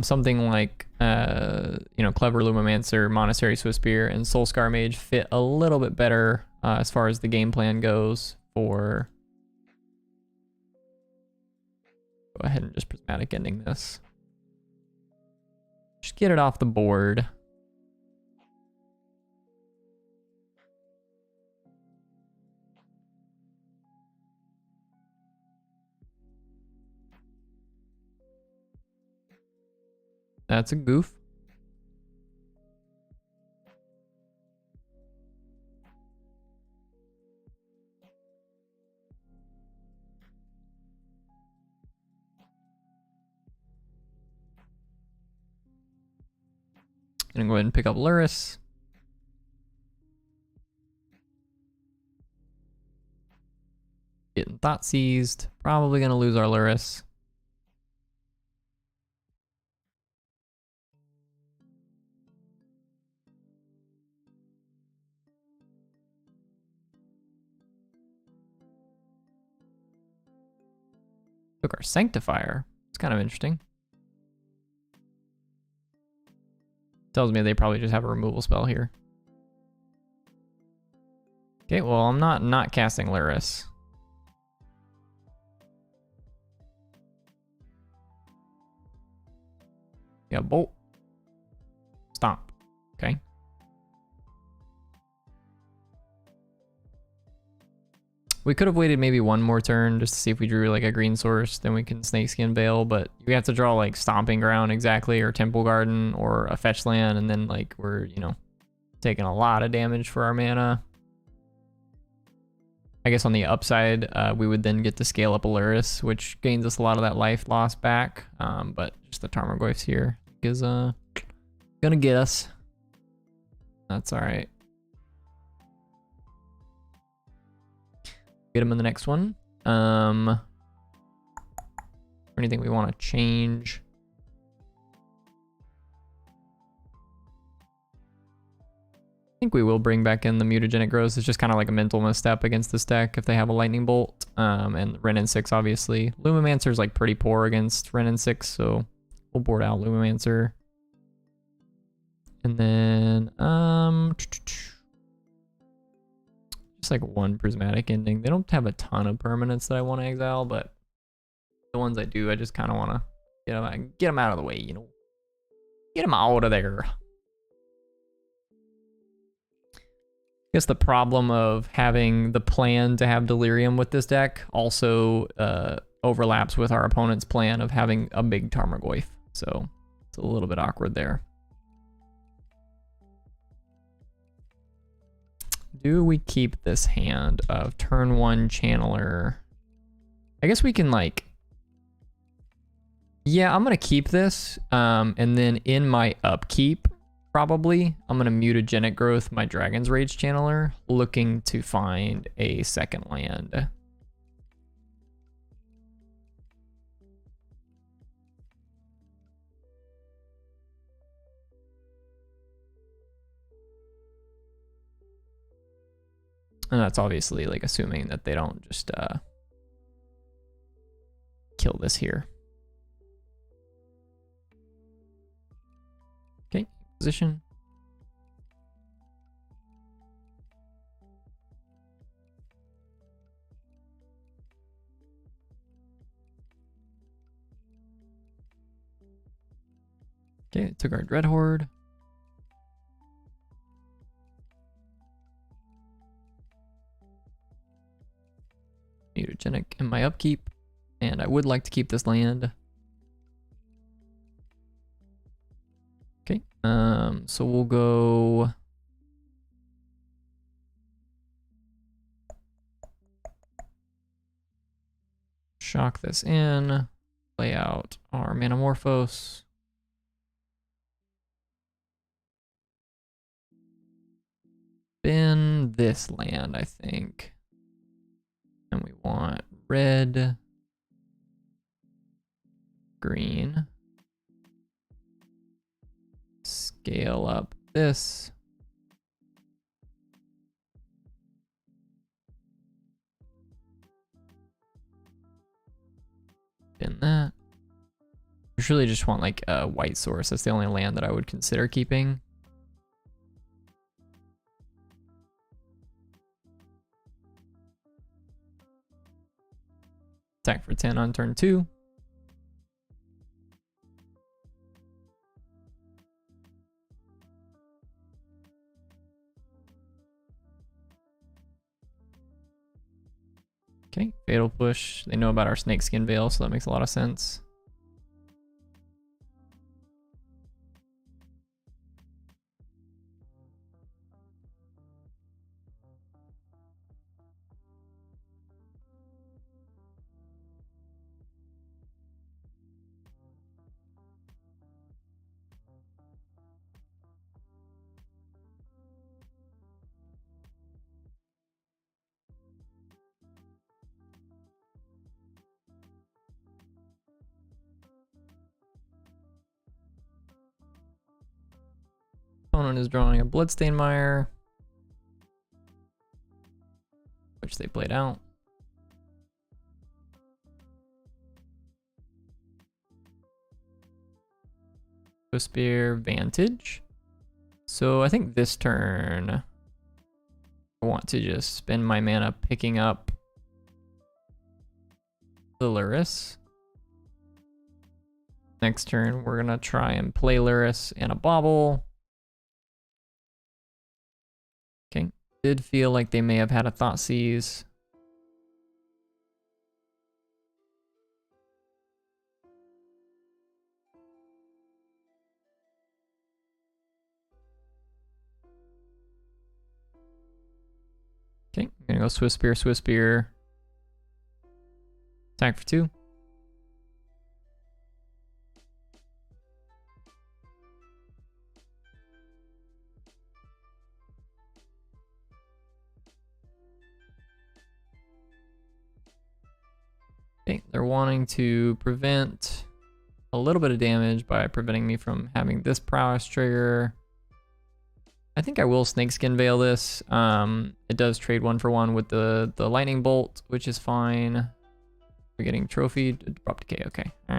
Something like, you know, Clever Lumimancer, Monastery Swiftspear, and Soulscar Mage fit a little bit better as far as the game plan goes for... Go ahead and just Prismatic Ending this. Just get it off the board. That's a goof. Gonna go ahead and pick up Luris. Getting Thought Seized. Probably gonna lose our Luris. Took our Sanctifier. It's kind of interesting. Tells me they probably just have a removal spell here. Okay, well, I'm not casting Luris. Yeah, Bolt. Stomp. Okay. We could have waited maybe one more turn just to see if we drew like a green source, then we can Snakeskin Veil, but we have to draw like Stomping Ground exactly, or Temple Garden, or a fetch land, and then like we're, you know, taking a lot of damage for our mana. I guess on the upside, we would then get to scale up Luris, which gains us a lot of that life loss back, but just the Tarmogoyfs here is gonna get us. That's all right. Get him in the next one. Anything we want to change? I think we will bring back in the mutagenic growth. It's just kind of like a mental misstep against this deck if they have a lightning bolt. And Wrenn and 6 obviously. Lumimancer is like pretty poor against Wrenn and 6, so we'll board out Lumimancer. And then just like one prismatic ending. They don't have a ton of permanents that I want to exile, but the ones I do, I just kind of want to get them out of the way, you know. Get them out of there. I guess the problem of having the plan to have Delirium with this deck also overlaps with our opponent's plan of having a big Tarmogoyf. So it's a little bit awkward there. Do we keep this hand of turn 1 Channeler? I guess we can like... Yeah, I'm going to keep this. And then in my upkeep, probably, I'm going to mutagenic growth my Dragon's Rage Channeler, looking to find a second land. And that's obviously like assuming that they don't just kill this here. Okay, position. Okay, took our Dreadhorde. Mutagenic in my upkeep, and I would like to keep this land. Okay, so we'll go shock this in, lay out our Manamorphose. Spin this land, I think. And we want red, green. Scale up this. Spin that. I really just want like a white source. That's the only land that I would consider keeping. Attack for 10 on turn 2. Okay, Fatal Push. They know about our Snakeskin Veil, so that makes a lot of sense. Opponent is drawing a Bloodstained Mire, which they played out. Swift Spear, Vantage. So I think this turn, I want to just spend my mana picking up the Luris. Next turn, we're gonna try and play Luris and a Bauble. Okay, did feel like they may have had a Thoughtseize. Okay, I'm gonna go Swift Spear, Swift Spear. Attack for 2. Okay, they're wanting to prevent a little bit of damage by preventing me from having this prowess trigger. I think I will Snakeskin Veil this. It does trade 1-for-1 with the lightning bolt, which is fine. We're getting trophied. Drop decay. Okay. All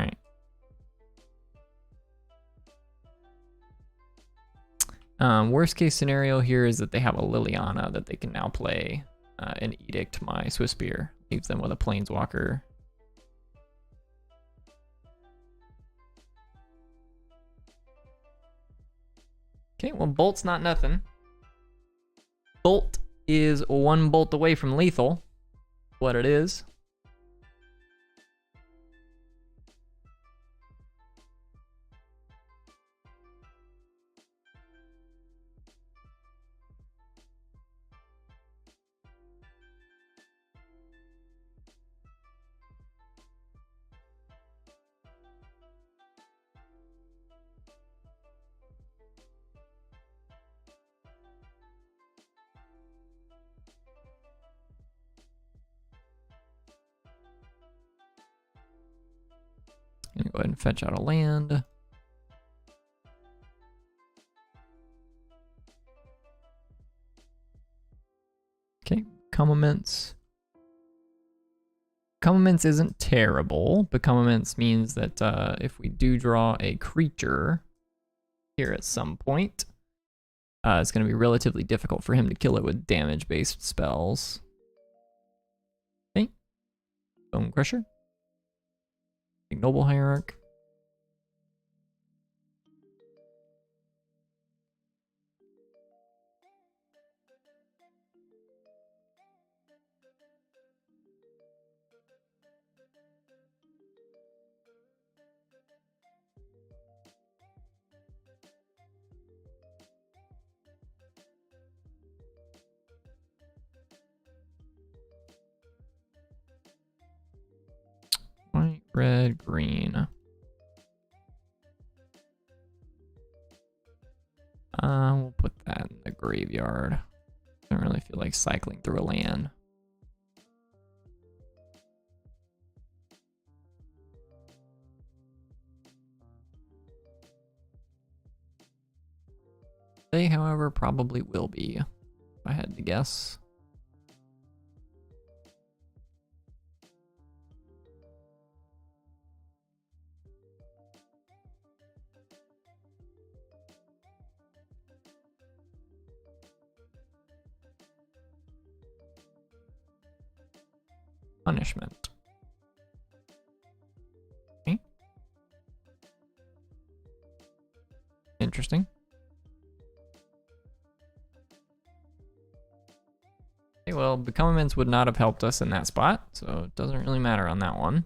right. Worst case scenario here is that they have a Liliana that they can now play and Edict my Swift Spear. Leaves them with a Planeswalker. Okay, well, Bolt's not nothing. Bolt is 1 bolt away from lethal. What it is. I'm gonna go ahead and fetch out a land. Okay, Becomaments. Becomaments isn't terrible. Becomaments means that if we do draw a creature here at some point, it's going to be relatively difficult for him to kill it with damage-based spells. Okay, Bone Crusher. Ignoble Hierarch. White, red, green. We'll put that in the graveyard. Don't really feel like cycling through a land. They, however, probably will be, if I had to guess. Punishment. Okay. Interesting. Okay, well, Becomaments would not have helped us in that spot, so it doesn't really matter on that one.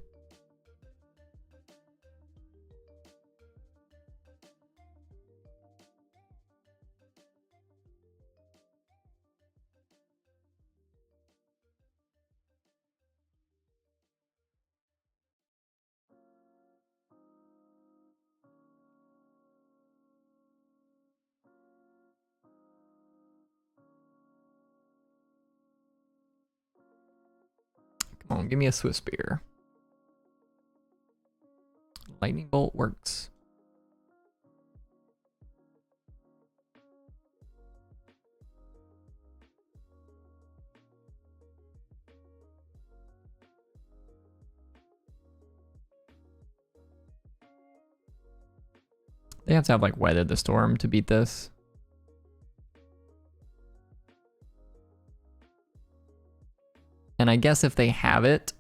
Come on, give me a Swift Spear. Lightning Bolt works. They have to have like Weather the Storm to beat this. And I guess if they have it,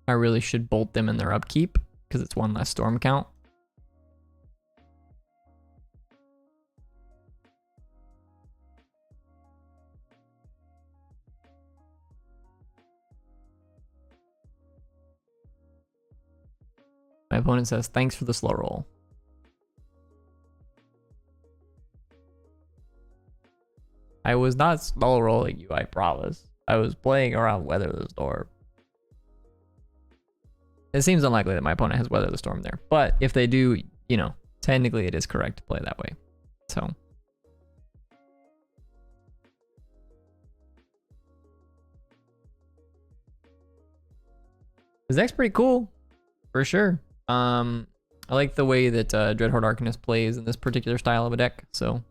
I really should bolt them in their upkeep because it's one less storm count. My opponent says, thanks for the slow roll. I was not slow rolling you, I promise. I was playing around Weather the Storm. It seems unlikely that my opponent has Weather the Storm there. But if they do, you know, technically it is correct to play that way. So. This deck's pretty cool, for sure. I like the way that Dreadhorde Arcanist plays in this particular style of a deck, so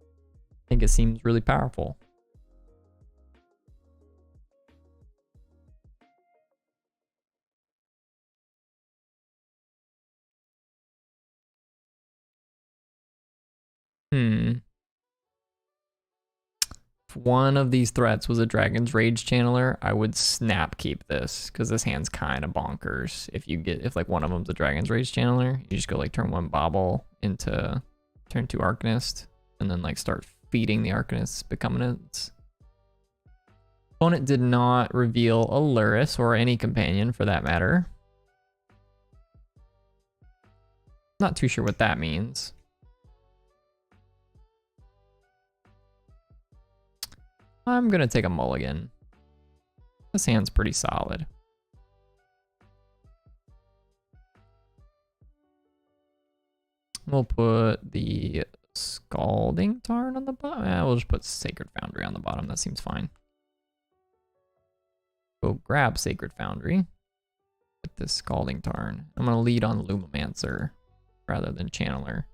I think it seems really powerful. If one of these threats was a Dragon's Rage Channeler, I would snap keep this, because this hand's kind of bonkers. If like one of them's a Dragon's Rage Channeler, you just go like turn 1 Bobble into turn 2 Arcanist, and then like start feeding the Arcanist's Becominants. Opponent did not reveal a Luris or any companion for that matter. Not too sure what that means. I'm gonna take a mulligan. This hand's pretty solid. We'll put the Scalding Tarn on the bottom. We'll just put Sacred Foundry on the bottom. That seems fine. Go grab Sacred Foundry with this Scalding Tarn. I'm gonna lead on Lumimancer rather than Channeler.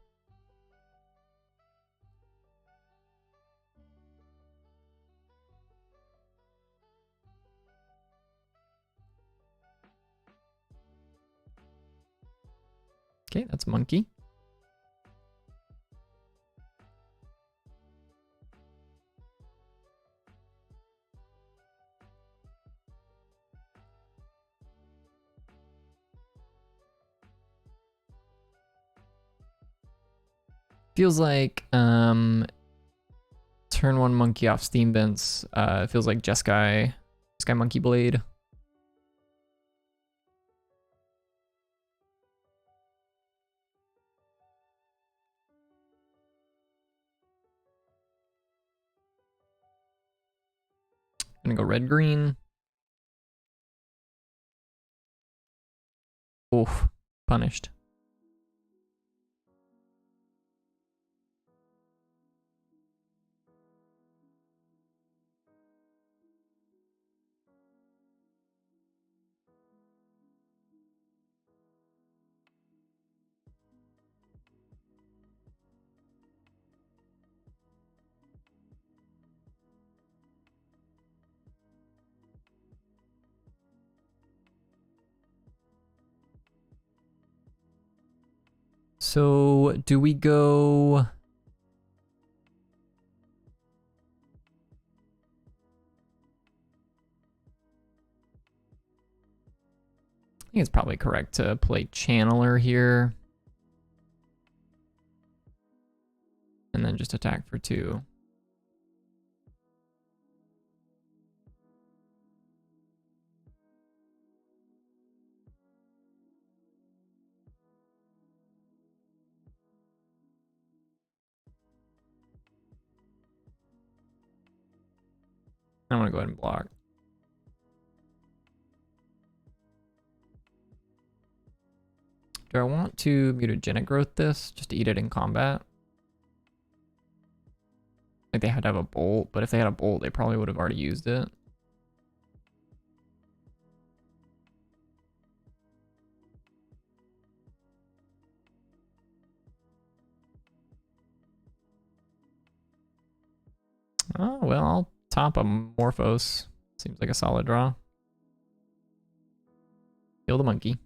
Okay, that's Monkey. Feels like turn 1 Monkey off Steam Vents. Feels like Jeskai Monkey Blade. Gonna go red green. Oof, punished. So do we go? I think it's probably correct to play Channeler here. And then just attack for 2. I'm gonna go ahead and block. Do I want to mutagenic growth this just to eat it in combat? Like they had to have a bolt, but if they had a bolt, they probably would have already used it. Oh, well, I'll top a Morphos. Seems like a solid draw. Kill the monkey.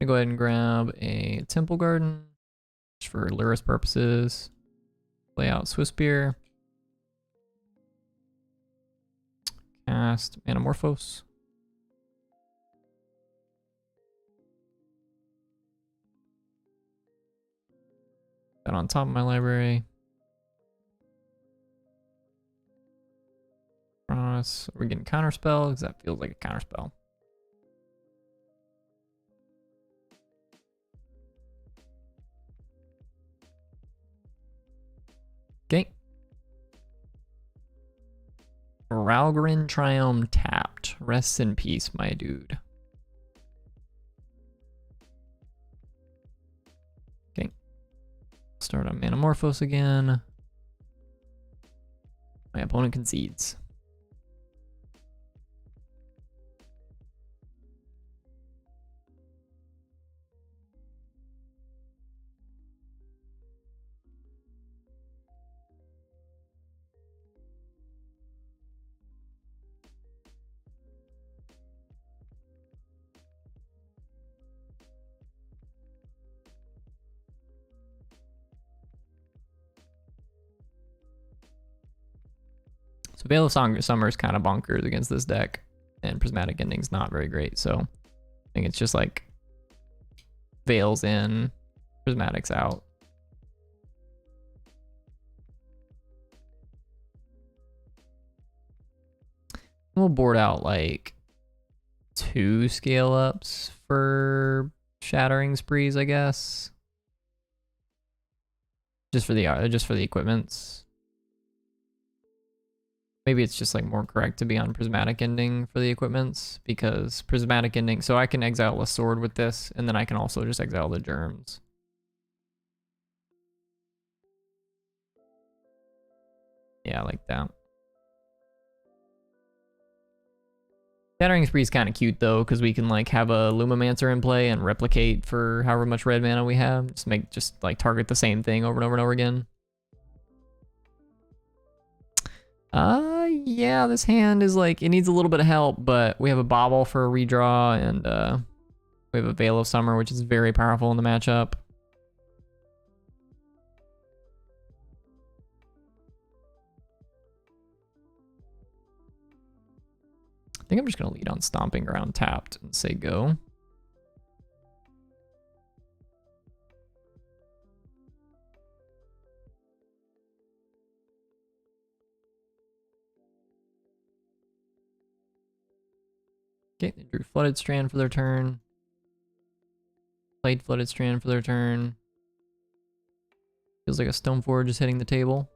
gonna go ahead and grab a Temple Garden just for Lurus purposes. Play out Swiss Beer. Cast Manamorphose. That on top of my library. Are we getting counterspell? Because that feels like a counterspell. Okay. Ralgrin Triumph tapped. Rest in peace, my dude. Okay. Start on Manamorphose again. My opponent concedes. So Veil of Summer is kind of bonkers against this deck, and Prismatic Ending's not very great, so I think it's just like Veil's in, Prismatic's out. We'll board out like 2 scale ups for Shattering Sprees, I guess. Just for the equipments. Maybe it's just like more correct to be on Prismatic Ending for the equipments, because Prismatic Ending, so I can exile a sword with this, and then I can also just exile the germs. Yeah, I like that. Shattering Spree is kind of cute though, because we can like have a Lumimancer in play and replicate for however much red mana we have. Just like target the same thing over and over and over again. Yeah, this hand is like, it needs a little bit of help, but we have a Bauble for a redraw, and we have a Veil of Summer, which is very powerful in the matchup. I think I'm just gonna lead on Stomping Ground tapped and say go. Okay, they drew Flooded Strand for their turn. Played Flooded Strand for their turn. Feels like a Stoneforge is hitting the table.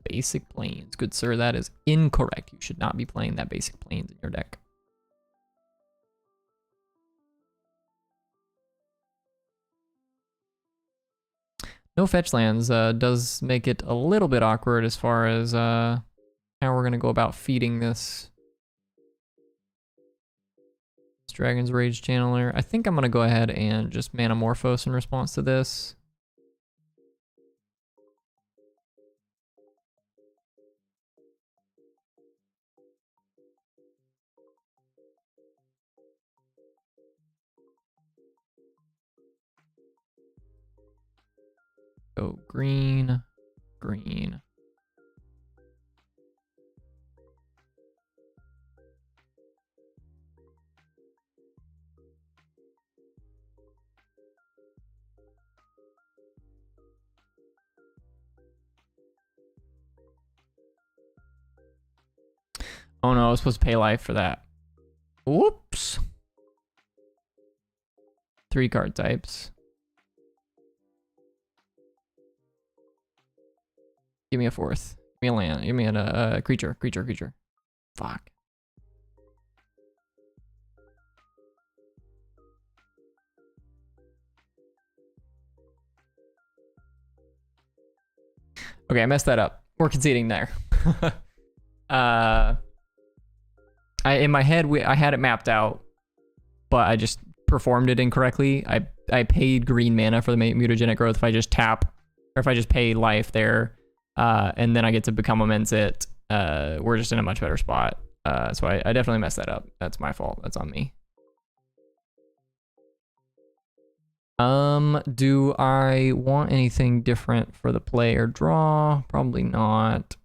Basic Plains. Good sir, that is incorrect. You should not be playing that Basic Plains in your deck. No fetch lands does make it a little bit awkward as far as how we're going to go about feeding this Dragon's Rage Channeler. I think I'm going to go ahead and just Manamorphose in response to this. Go green, green. Oh no, I was supposed to pay life for that. Whoops. 3 card types. Give me a 4th. Give me a land. Give me a creature. Fuck. Okay, I messed that up. We're conceding there. In my head, I had it mapped out, but I just performed it incorrectly. I paid green mana for the mutagenic growth if I just tap, or if I just pay life there, and then I get to become immense it. We're just in a much better spot. So I definitely messed that up. That's my fault. That's on me. Do I want anything different for the play or draw? Probably not.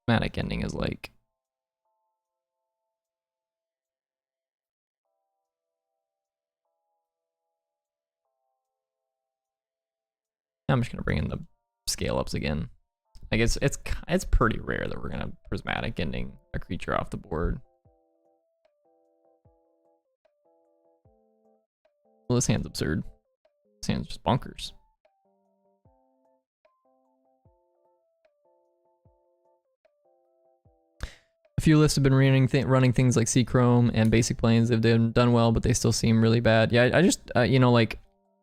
Dramatic ending is like... I'm just gonna bring in the scale ups again. Like it's pretty rare that we're gonna prismatic ending a creature off the board. Well, this hand's absurd. This hand's just bonkers. A few lists have been running things like Sea Chrome and Basic Planes. They've done well, but they still seem really bad. Yeah, I just you know, like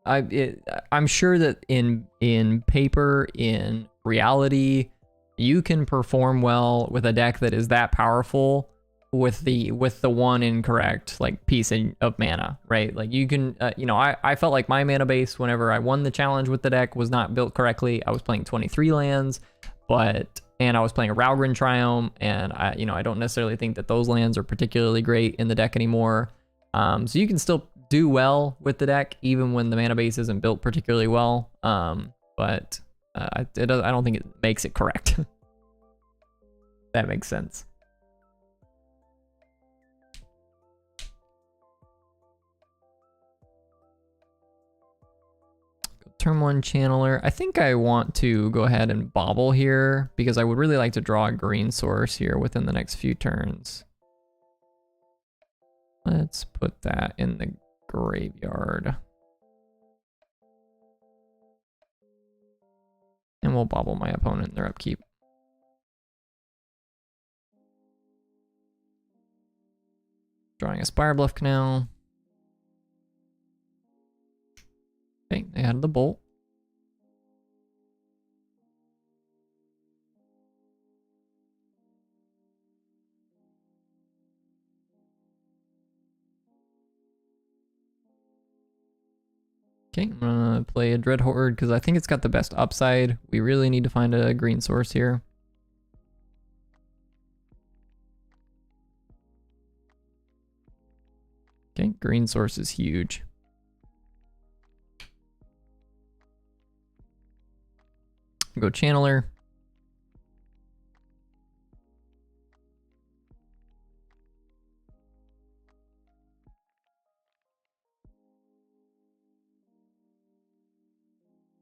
I'm sure that in paper, in reality, you can perform well with a deck that is that powerful with the one incorrect like piece of mana, right? Like you can you know, I felt like my mana base whenever I won the challenge with the deck was not built correctly. I was playing 23 lands, and I was playing a Ralgren Triome, and I don't necessarily think that those lands are particularly great in the deck anymore. So you can still do well with the deck even when the mana base isn't built particularly well. But I don't think it makes it correct. That makes sense. Turn 1 Channeler. I think I want to go ahead and bobble here because I would really like to draw a green source here within the next few turns. Let's put that in the graveyard. And we'll bobble my opponent in their upkeep. Drawing a Spire Bluff Canal. Okay, they had the bolt. Okay, I'm gonna play a Dreadhorde because I think it's got the best upside. We really need to find a green source here. Okay, green source is huge. Go Channeler.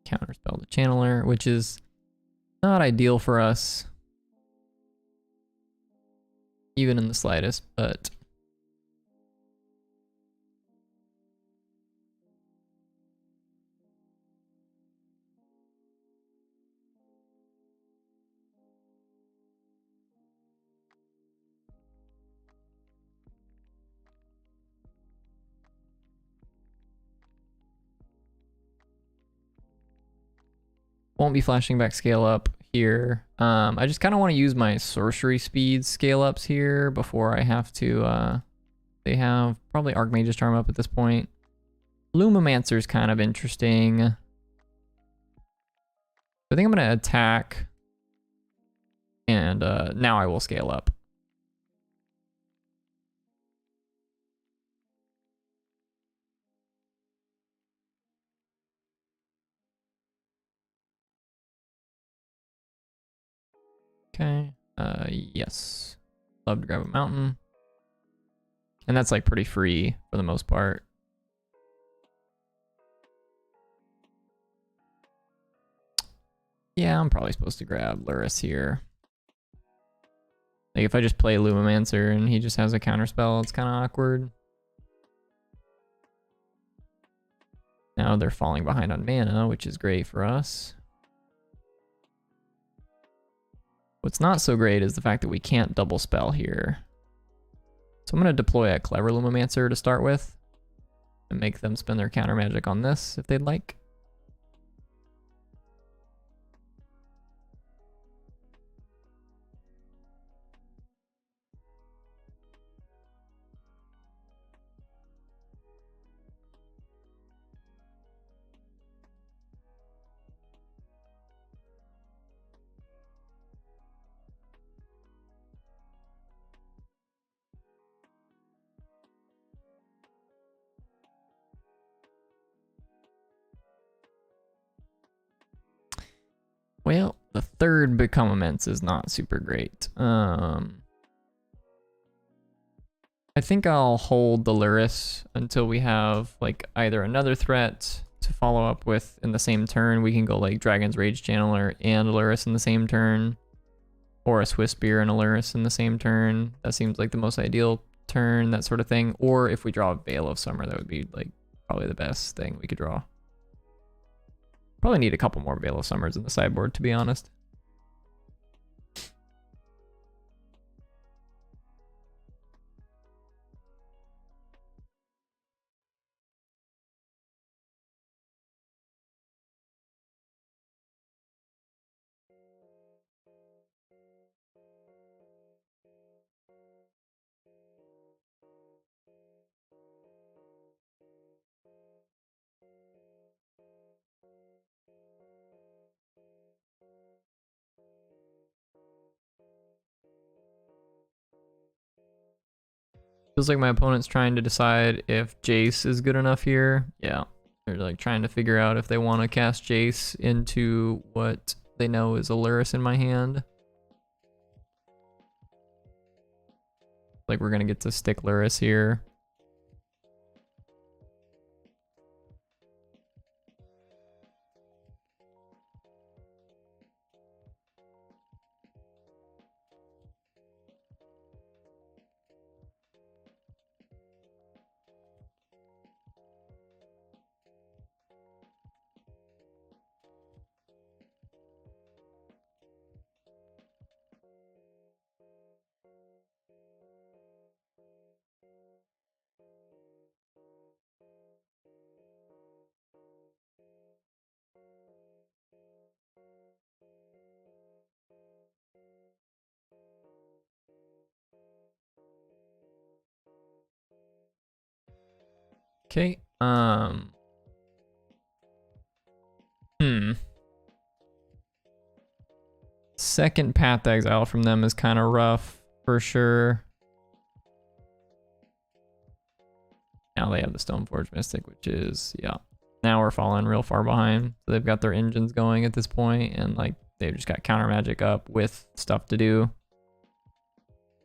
Counterspell the Channeler, which is not ideal for us, even in the slightest, but won't be flashing back scale up here. I just kind of want to use my sorcery speed scale ups here before I have to, they have probably Archmage's Charm up at this point. Lumimancer is kind of interesting. I think I'm going to attack, and now I will scale up. Okay, yes. Love to grab a mountain. And that's like pretty free for the most part. Yeah, I'm probably supposed to grab Luris here. Like if I just play Lumimancer and he just has a counterspell, it's kind of awkward. Now they're falling behind on mana, which is great for us. What's not so great is the fact that we can't double spell here. So I'm going to deploy a clever lumimancer to start with and make them spend their counter magic on this if they'd like. Well, the third Become Immense is not super great. I think I'll hold the Luris until we have like either another threat to follow up with in the same turn. We can go like Dragon's Rage Channeler and a Luris in the same turn, or a Swiss Spear and a Luris in the same turn. That seems like the most ideal turn, that sort of thing. Or if we draw a Veil of Summer, that would be like probably the best thing we could draw. Probably need a couple more Veil of Summers in the sideboard, to be honest. Feels like my opponent's trying to decide if Jace is good enough here. Yeah, they're like trying to figure out if they want to cast Jace into what they know is a Luris in my hand. Like we're gonna get to stick Luris here. Okay, Second Path Exile from them is kind of rough, for sure. Now they have the Stoneforge Mystic, which is, yeah. Now we're falling real far behind. So they've got their engines going at this point, and like they've just got counter magic up with stuff to do.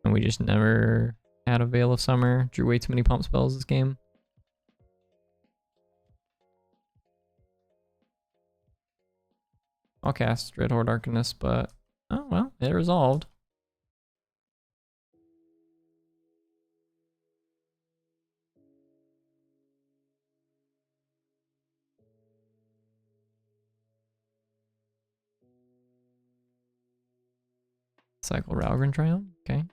And we just never had a Veil of Summer. Drew way too many pump spells this game. I'll cast Dreadhorde Arcanist, but oh well, it resolved. Cycle Ralgren Triumph, okay.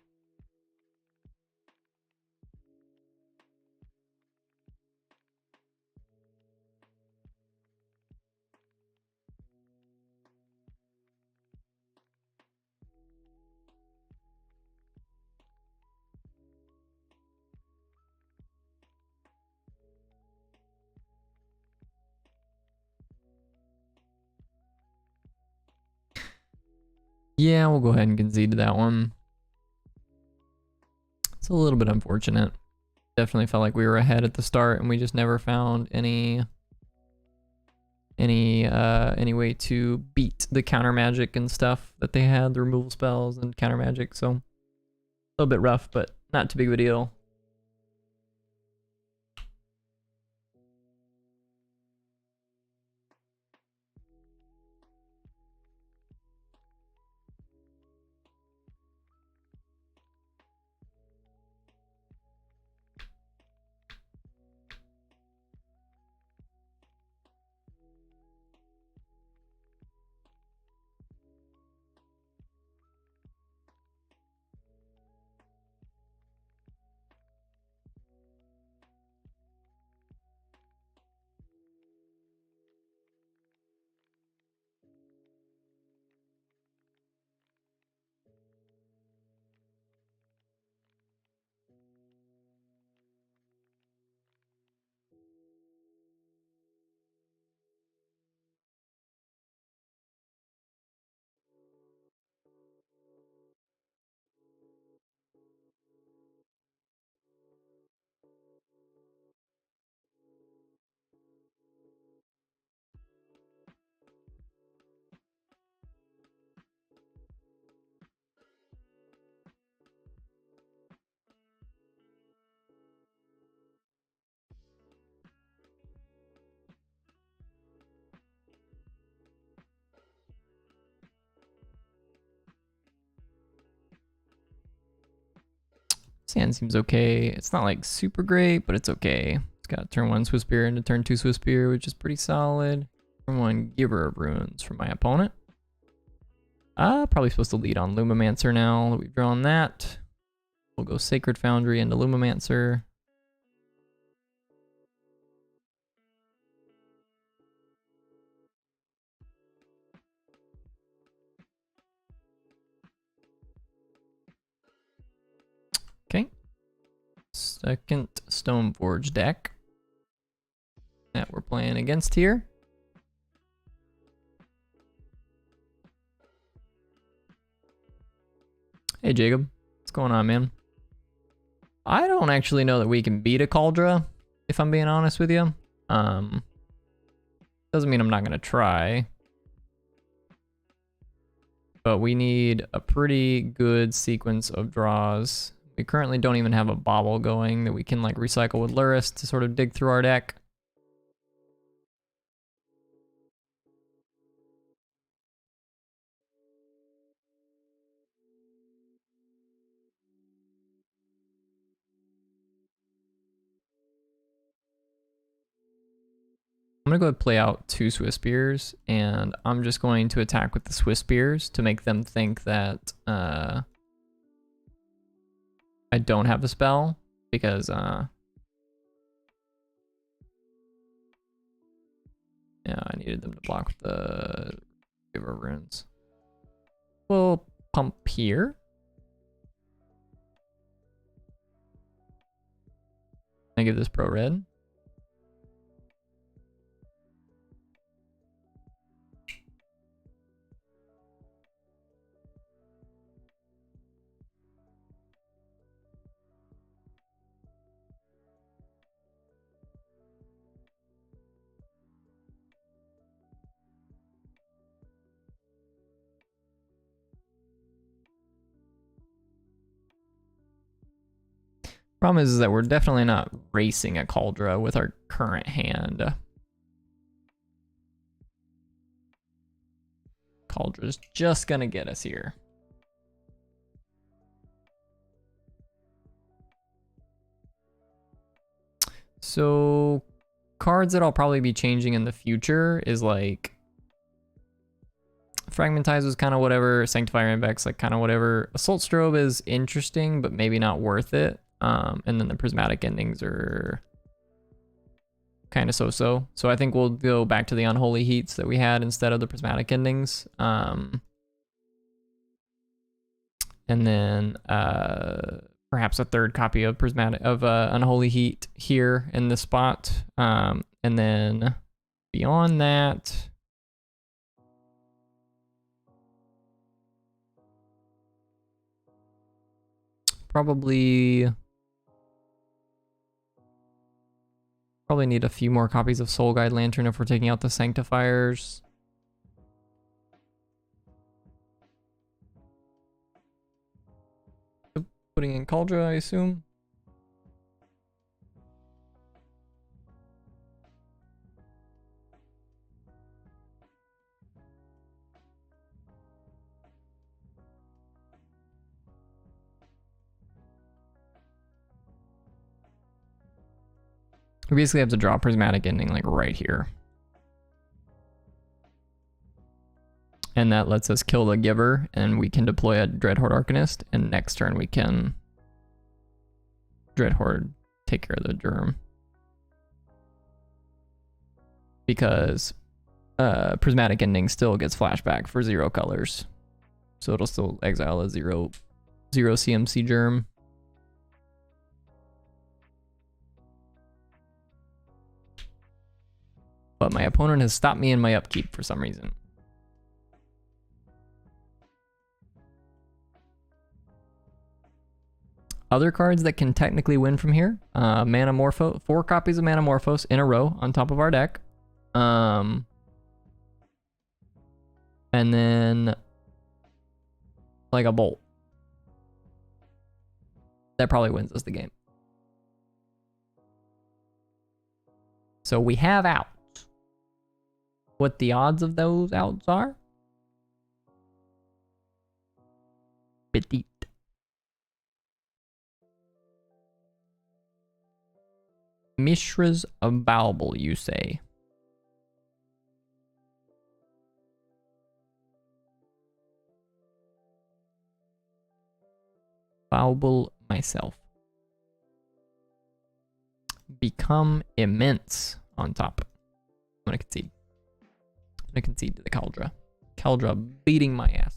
Yeah, we'll go ahead and concede to that one. It's a little bit unfortunate. Definitely felt like we were ahead at the start and we just never found any way to beat the counter magic and stuff that they had, the removal spells and counter magic, so a little bit rough, but not too big of a deal. Sand seems okay. It's not like super great, but it's okay. It's got turn 1 Swiss Spear into turn 2 Swiss Spear, which is pretty solid. Turn 1 Giver of Runes from my opponent. Probably supposed to lead on Lumimancer now that we've drawn that. We'll go Sacred Foundry into Lumimancer. Okay. Second Stoneforge deck that we're playing against here. Hey Jacob, what's going on, man? I don't actually know that we can beat a Cauldron, if I'm being honest with you. Doesn't mean I'm not gonna try. But we need a pretty good sequence of draws. We currently don't even have a bobble going that we can like recycle with Luris to sort of dig through our deck. I'm gonna go ahead and play out 2 Swiss Spears, and I'm just going to attack with the Swiss Spears to make them think that I don't have the spell, because yeah, I needed them to block with the Giver Runes. We'll pump here. I give this pro red. Problem is that we're definitely not racing a Cauldron with our current hand. Cauldron's just gonna get us here. So cards that I'll probably be changing in the future is like Fragmentize was kind of whatever, Sanctifier Index like kind of whatever. Assault Strobe is interesting, but maybe not worth it. And then the Prismatic Endings are kind of so-so. So I think we'll go back to the Unholy Heats that we had instead of the Prismatic Endings. And then perhaps a third copy of Unholy Heat here in this spot. And then beyond that, probably need a few more copies of Soul Guide Lantern if we're taking out the Sanctifiers. Putting in Cauldron, I assume. We basically have to draw Prismatic Ending like right here. And that lets us kill the Giver, and we can deploy a Dreadhorde Arcanist, and next turn we can Dreadhorde take care of the Germ. Because Prismatic Ending still gets flashback for 0 colors. So it'll still exile a 0 CMC Germ. But my opponent has stopped me in my upkeep for some reason. Other cards that can technically win from here. Manamorphose, 4 copies of Manamorphose in a row on top of our deck. And then like a bolt. That probably wins us the game. So we have out. What the odds of those outs are? Petite. Mishra's Bauble, you say? Bauble myself. Become immense on top. I'm gonna concede. I'm gonna concede to the Caldra. Caldra beating my ass.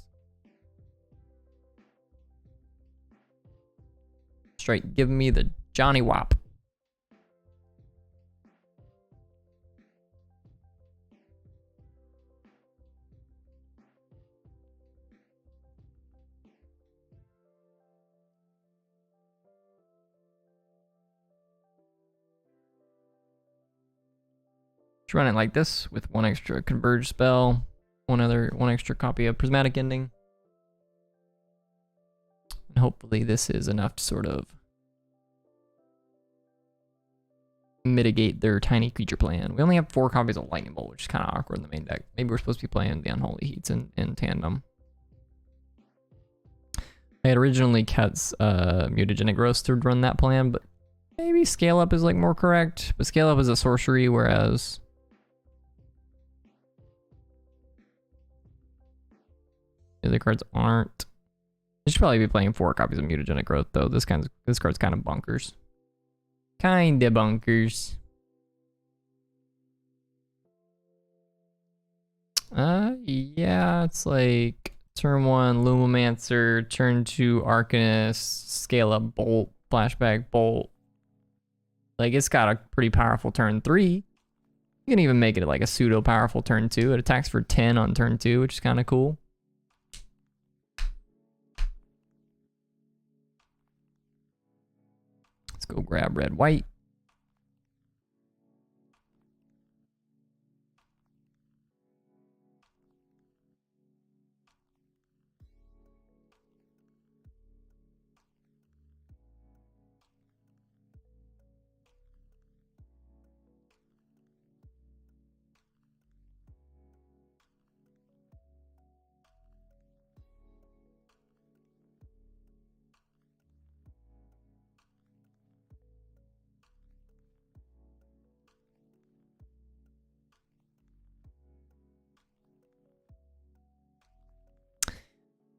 Straight giving me the Johnny Wop. Just run it like this with one extra converge spell, one extra copy of prismatic ending. And hopefully this is enough to sort of mitigate their tiny creature plan. We only have 4 copies of Lightning Bolt, which is kind of awkward in the main deck. Maybe we're supposed to be playing the Unholy Heats in tandem. I had originally cast Mutagenic Growth to run that plan, but maybe Scale Up is like more correct. But Scale Up is a sorcery, whereas the other cards aren't. I should probably be playing 4 copies of Mutagenic Growth though. This card's kind of bunkers. Kinda bunkers. Yeah, it's like turn 1 Lumimancer, turn 2 Arcanist, Scale Up Bolt, Flashback Bolt. Like it's got a pretty powerful turn 3. You can even make it like a pseudo powerful turn 2. It attacks for 10 on turn 2, which is kind of cool. Let's go grab red white.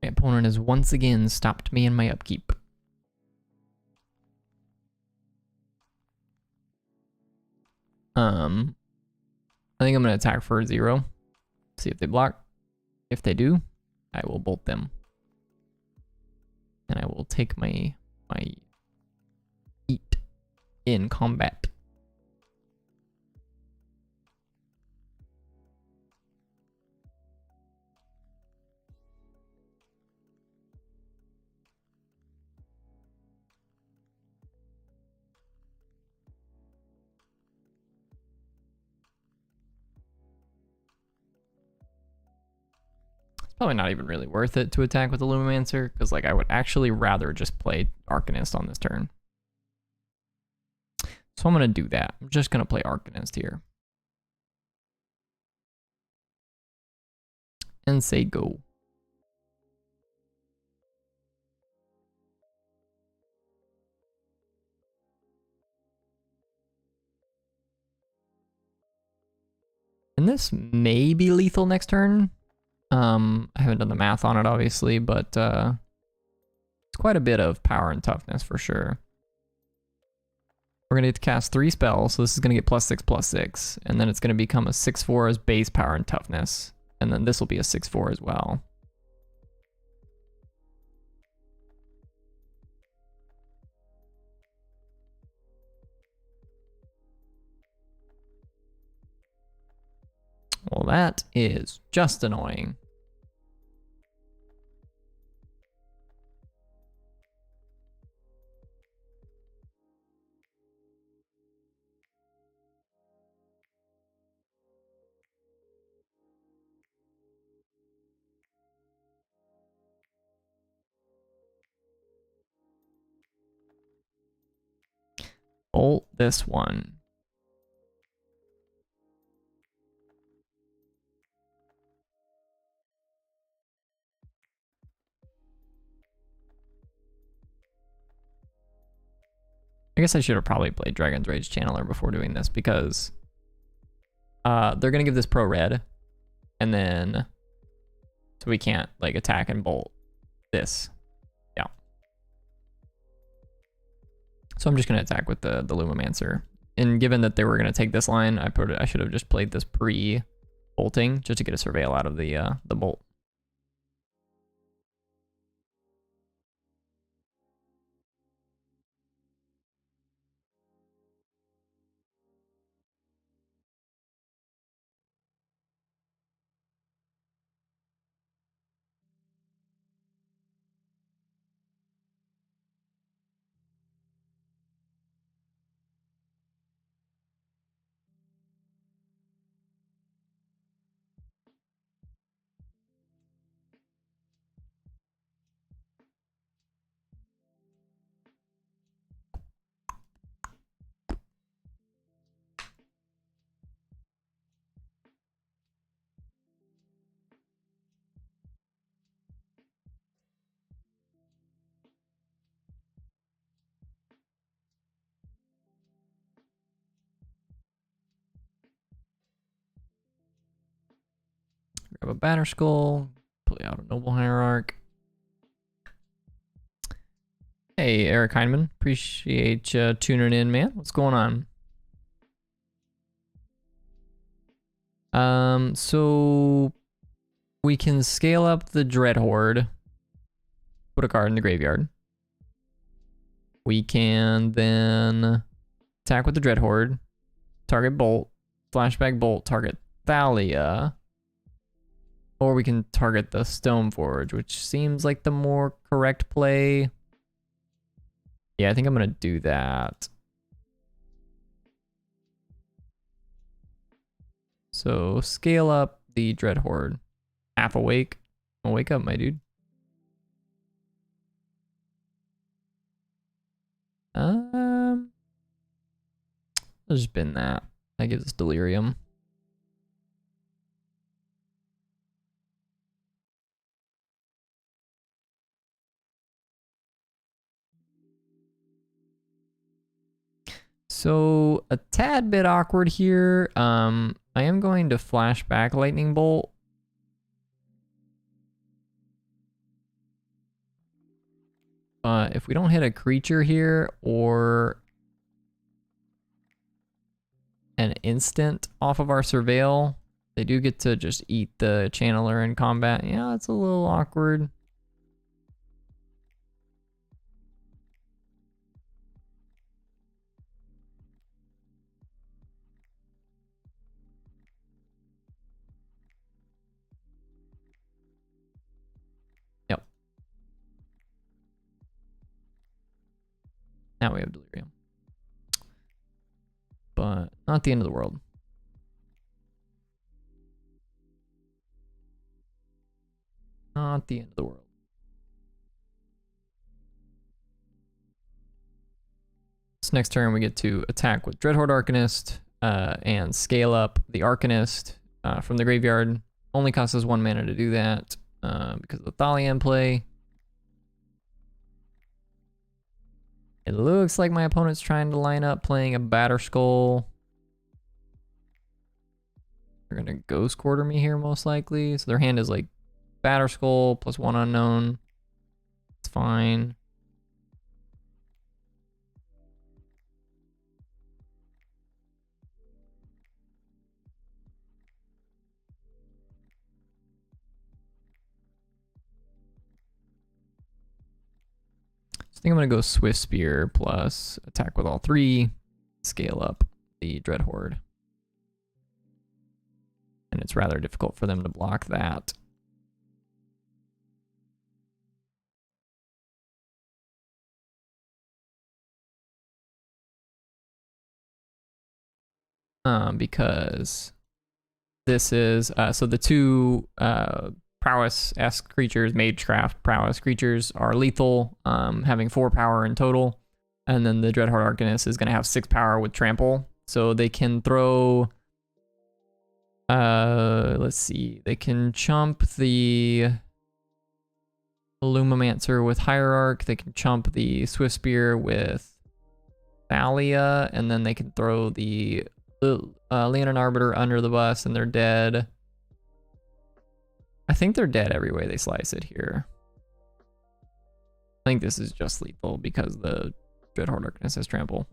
My opponent has once again stopped me in my upkeep. I think I'm gonna attack for 0. See if they block. If they do, I will bolt them. And I will take my eat in combat. Probably not even really worth it to attack with the Lumimancer, because like I would actually rather just play Arcanist on this turn. So I'm gonna do that. I'm just gonna play Arcanist here. And say go. And this may be lethal next turn. I haven't done the math on it, obviously, but it's quite a bit of power and toughness for sure. We're gonna get to cast 3 spells, so this is gonna get +6/+6, and then it's gonna become a 6/4 as base power and toughness, and then this will be a 6/4 as well. Well, that is just annoying. Bolt this one. I guess I should have probably played Dragon's Rage Channeler before doing this because they're gonna give this pro red, and then so we can't like attack and bolt this. Yeah. So I'm just gonna attack with the lumimancer. And given that they were gonna take this line, I should have just played this pre-bolting just to get a surveil out of the bolt. Grab a batter skull, play out a noble hierarch. Hey, Eric Heineman, appreciate you tuning in, man. What's going on? So we can scale up the Dreadhorde, put a card in the graveyard. We can then attack with the Dreadhorde, target Bolt, flashback Bolt, target Thalia. Or we can target the Stoneforge, which seems like the more correct play. Yeah, I think I'm gonna do that. So scale up the Dreadhorde. Half awake. Wake up, my dude. Let's just bin that. That gives us delirium. So a tad bit awkward here. I am going to flash back Lightning Bolt. If we don't hit a creature here or an instant off of our surveil, they do get to just eat the channeler in combat. Yeah, it's a little awkward. Yep. Now we have delirium. But not the end of the world. Not the end of the world. So next turn we get to attack with Dreadhorde Arcanist and scale up the Arcanist from the graveyard. Only costs us 1 mana to do that because of the Thalia in play. It looks like my opponent's trying to line up playing a Batter Skull. They're gonna Ghost Quarter me here most likely. So their hand is like Batter Skull plus 1 unknown. It's fine. I think I'm gonna go Swift Spear plus attack with all 3, scale up the Dreadhorde. And it's rather difficult for them to block that. Because this is, so the 2 prowess-esque creatures, Magecraft prowess creatures, are lethal, having 4 power in total. And then the Dreadhorde Arcanist is going to have 6 power with trample. So they can throw, let's see, they can chump the lumimancer with Hierarch. They can chump the Swift Spear with Thalia, and then they can throw the Leonin Arbiter under the bus, and they're dead. I think they're dead every way they slice it here. I think this is just lethal because the Dreadhorde Arcanist has trample.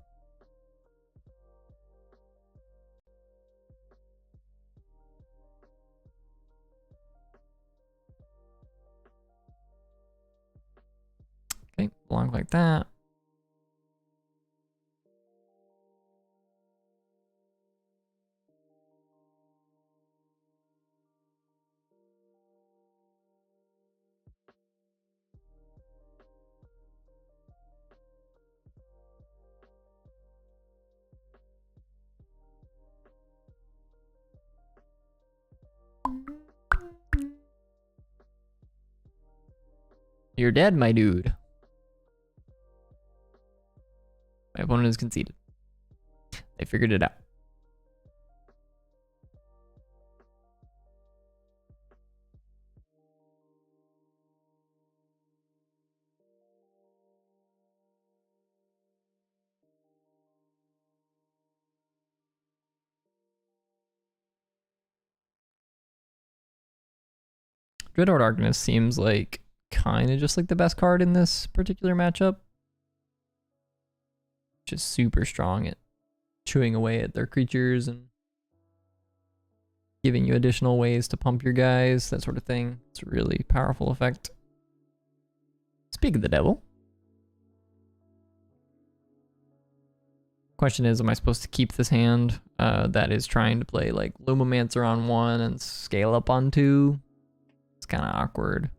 Okay, block like that. You're dead, my dude. My opponent is conceded. They figured it out. Dreadhorde Arcanist seems like kind of just like the best card in this particular matchup. Just super strong at chewing away at their creatures and giving you additional ways to pump your guys, that sort of thing. It's a really powerful effect. Speak of the devil. Question is, am I supposed to keep this hand that is trying to play like Lumimancer on 1 and scale up on 2? It's kind of awkward.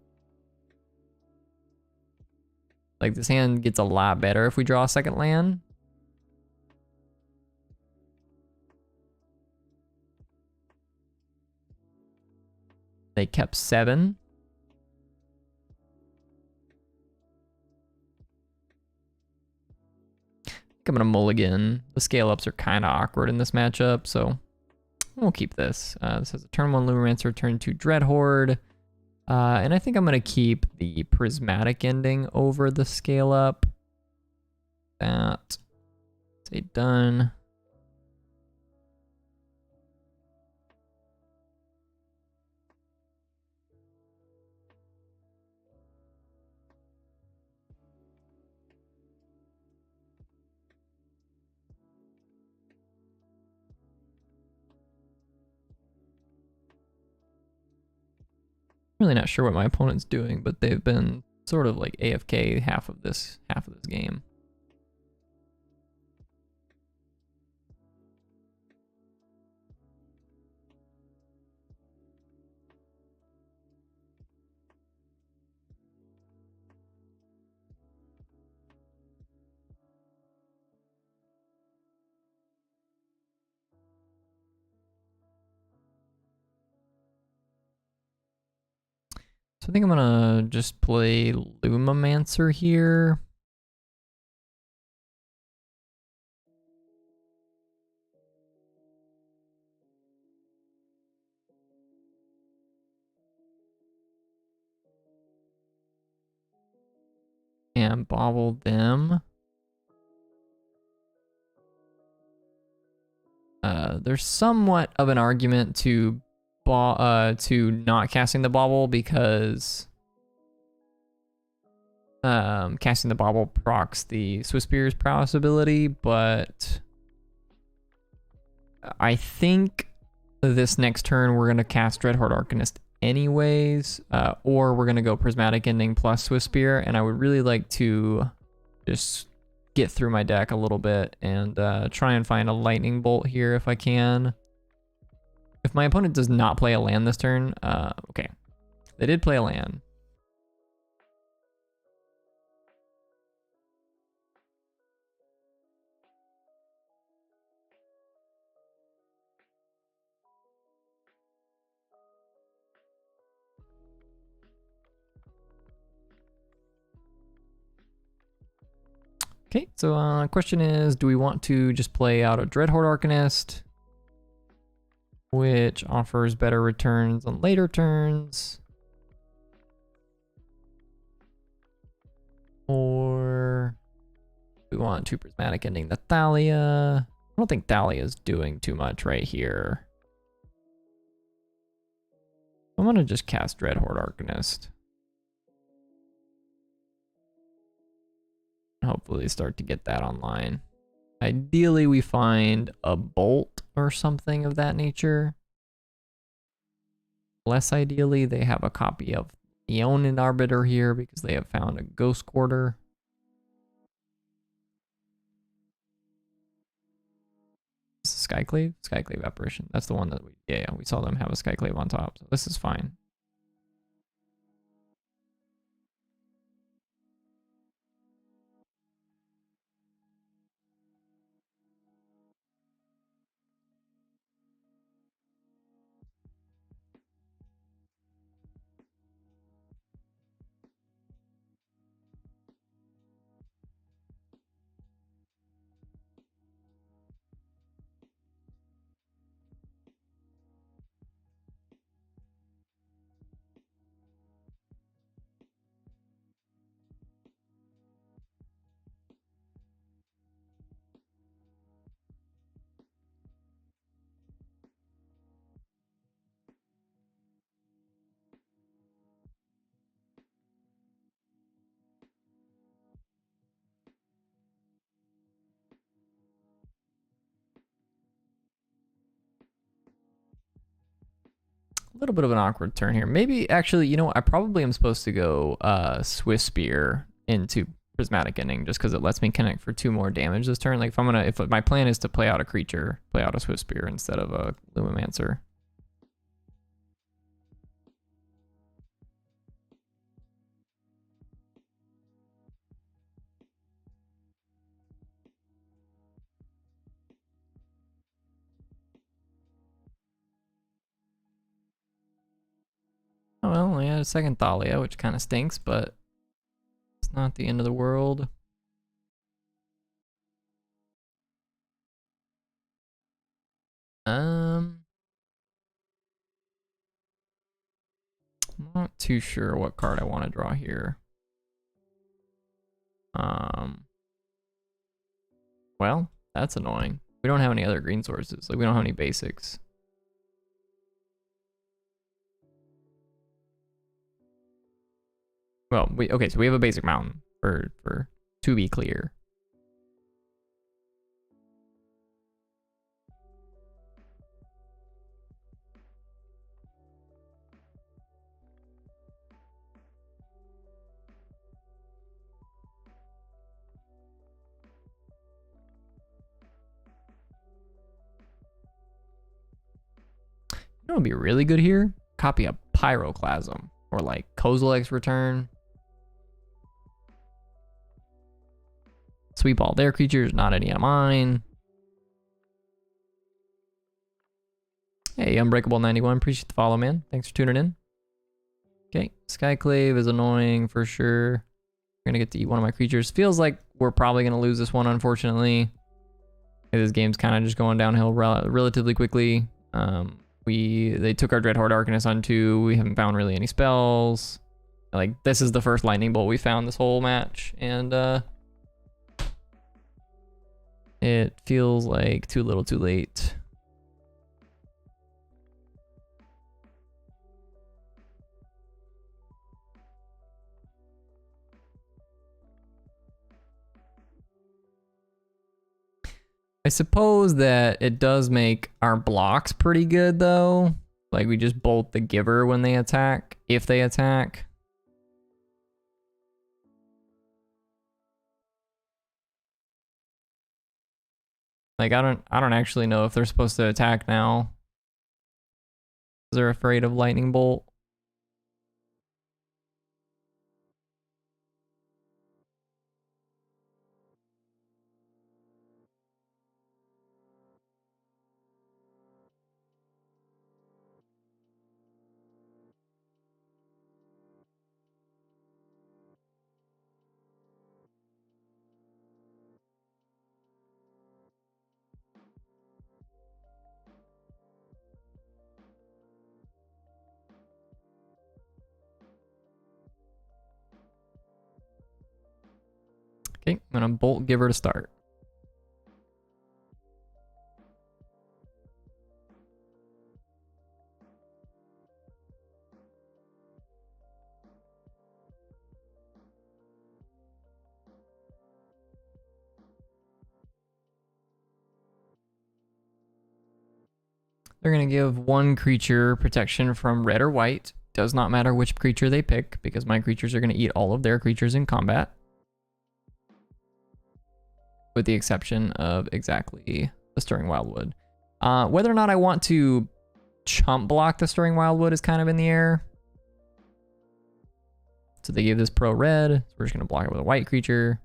Like, this hand gets a lot better if we draw a second land. They kept 7. I'm gonna mulligan. The scale ups are kind of awkward in this matchup, so we'll keep this. This has a turn 1 Lumimancer, turn 2 Dreadhorde. And I think I'm gonna keep the prismatic ending over the scale up. That. Say done. Really not sure what my opponent's doing, but they've been sort of like AFK half of this game. So I think I'm gonna just play Lumimancer here. And bobble them. There's somewhat of an argument to not casting the bobble because casting the bobble procs the Swiss Spear's prowess ability, but I think this next turn we're gonna cast Dreadhorde Arcanist anyways, or we're gonna go Prismatic Ending plus Swiss Spear, and I would really like to just get through my deck a little bit and try and find a lightning bolt here if I can. If my opponent does not play a land this turn, okay, they did play a land. Okay, so question is, do we want to just play out a Dreadhorde Arcanist, which offers better returns on later turns? Or We want 2 prismatic ending the Thalia. I don't think Thalia is doing too much right here. I'm gonna just cast Dreadhorde Arcanist. Hopefully start to get that online. Ideally we find a bolt or something of that nature. Less ideally, they have a copy of Eonin Arbiter here because they have found a Ghost Quarter. Skyclave? Skyclave Apparition. That's the one that we saw them have a Skyclave on top. So this is fine. A little bit of an awkward turn here. Maybe, actually, you know what? I probably am supposed to go Swift Spear into Prismatic Ending just because it lets me connect for 2 more damage this turn. Like, if my plan is to play out a creature, play out a Swift Spear instead of a Lumimancer. Oh, well, I had a second Thalia, which kind of stinks, but it's not the end of the world. I'm not too sure what card I want to draw here. Well, that's annoying. We don't have any other green sources. Like, we don't have any basics. Well, okay, so we have a basic mountain for to be clear. You know what would be really good here? Copy a Pyroclasm or like Kozilek's Return. Sweep all their creatures, not any of mine. Hey, Unbreakable 91, appreciate the follow, man. Thanks for tuning in. Okay, Skyclave is annoying for sure. I'm gonna get to eat one of my creatures. Feels like we're probably gonna lose this one, unfortunately. This game's kind of just going downhill relatively quickly. They took our Dreadhorde Arcanist on 2. We haven't found really any spells. Like, this is the first lightning bolt we found this whole match, and it feels like too little too late. I suppose that it does make our blocks pretty good, though. Like, we just bolt the Giver when they attack, if they attack. Like, I don't actually know if they're supposed to attack now. They're afraid of lightning bolt. Okay, I'm gonna bolt giver to start. They're going to give one creature protection from red or white. Does not matter which creature they pick, because my creatures are going to eat all of their creatures in combat. With the exception of exactly the Stirring Wildwood. Whether or not I want to chump block the Stirring Wildwood is kind of in the air. So they gave this pro red, so we're just going to block it with a white creature.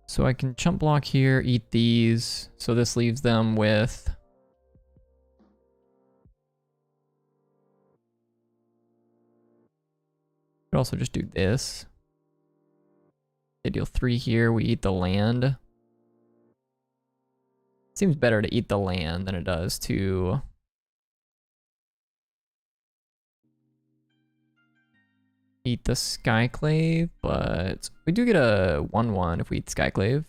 So I can chump block here, eat these. So this leaves them with... Could also just do this. They deal 3 here, we eat the land. Seems better to eat the land than it does to... eat the Skyclave, but we do get a 1/1 if we eat Skyclave.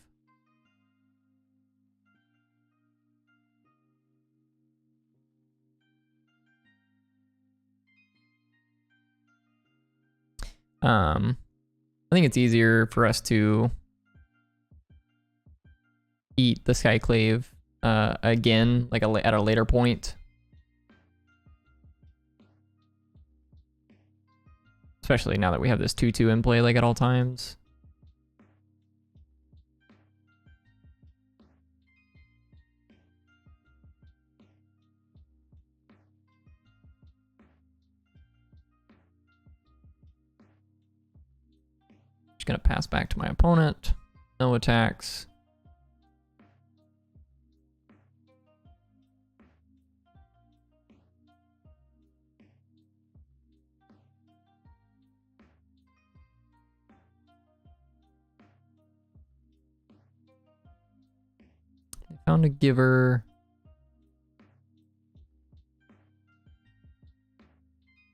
I think it's easier for us to eat the Skyclave again, like at a later point. Especially now that we have this 2/2 in play like at all times. Just gonna pass back to my opponent. No attacks. Found a giver.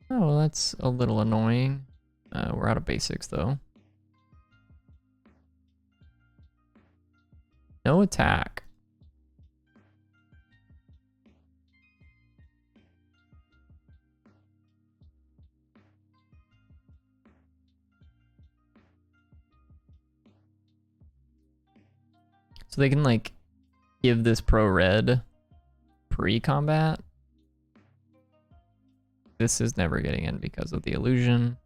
Oh, well, that's a little annoying. We're out of basics though. No attack. So they can like give this pro red pre-combat. This is never getting in because of the illusion.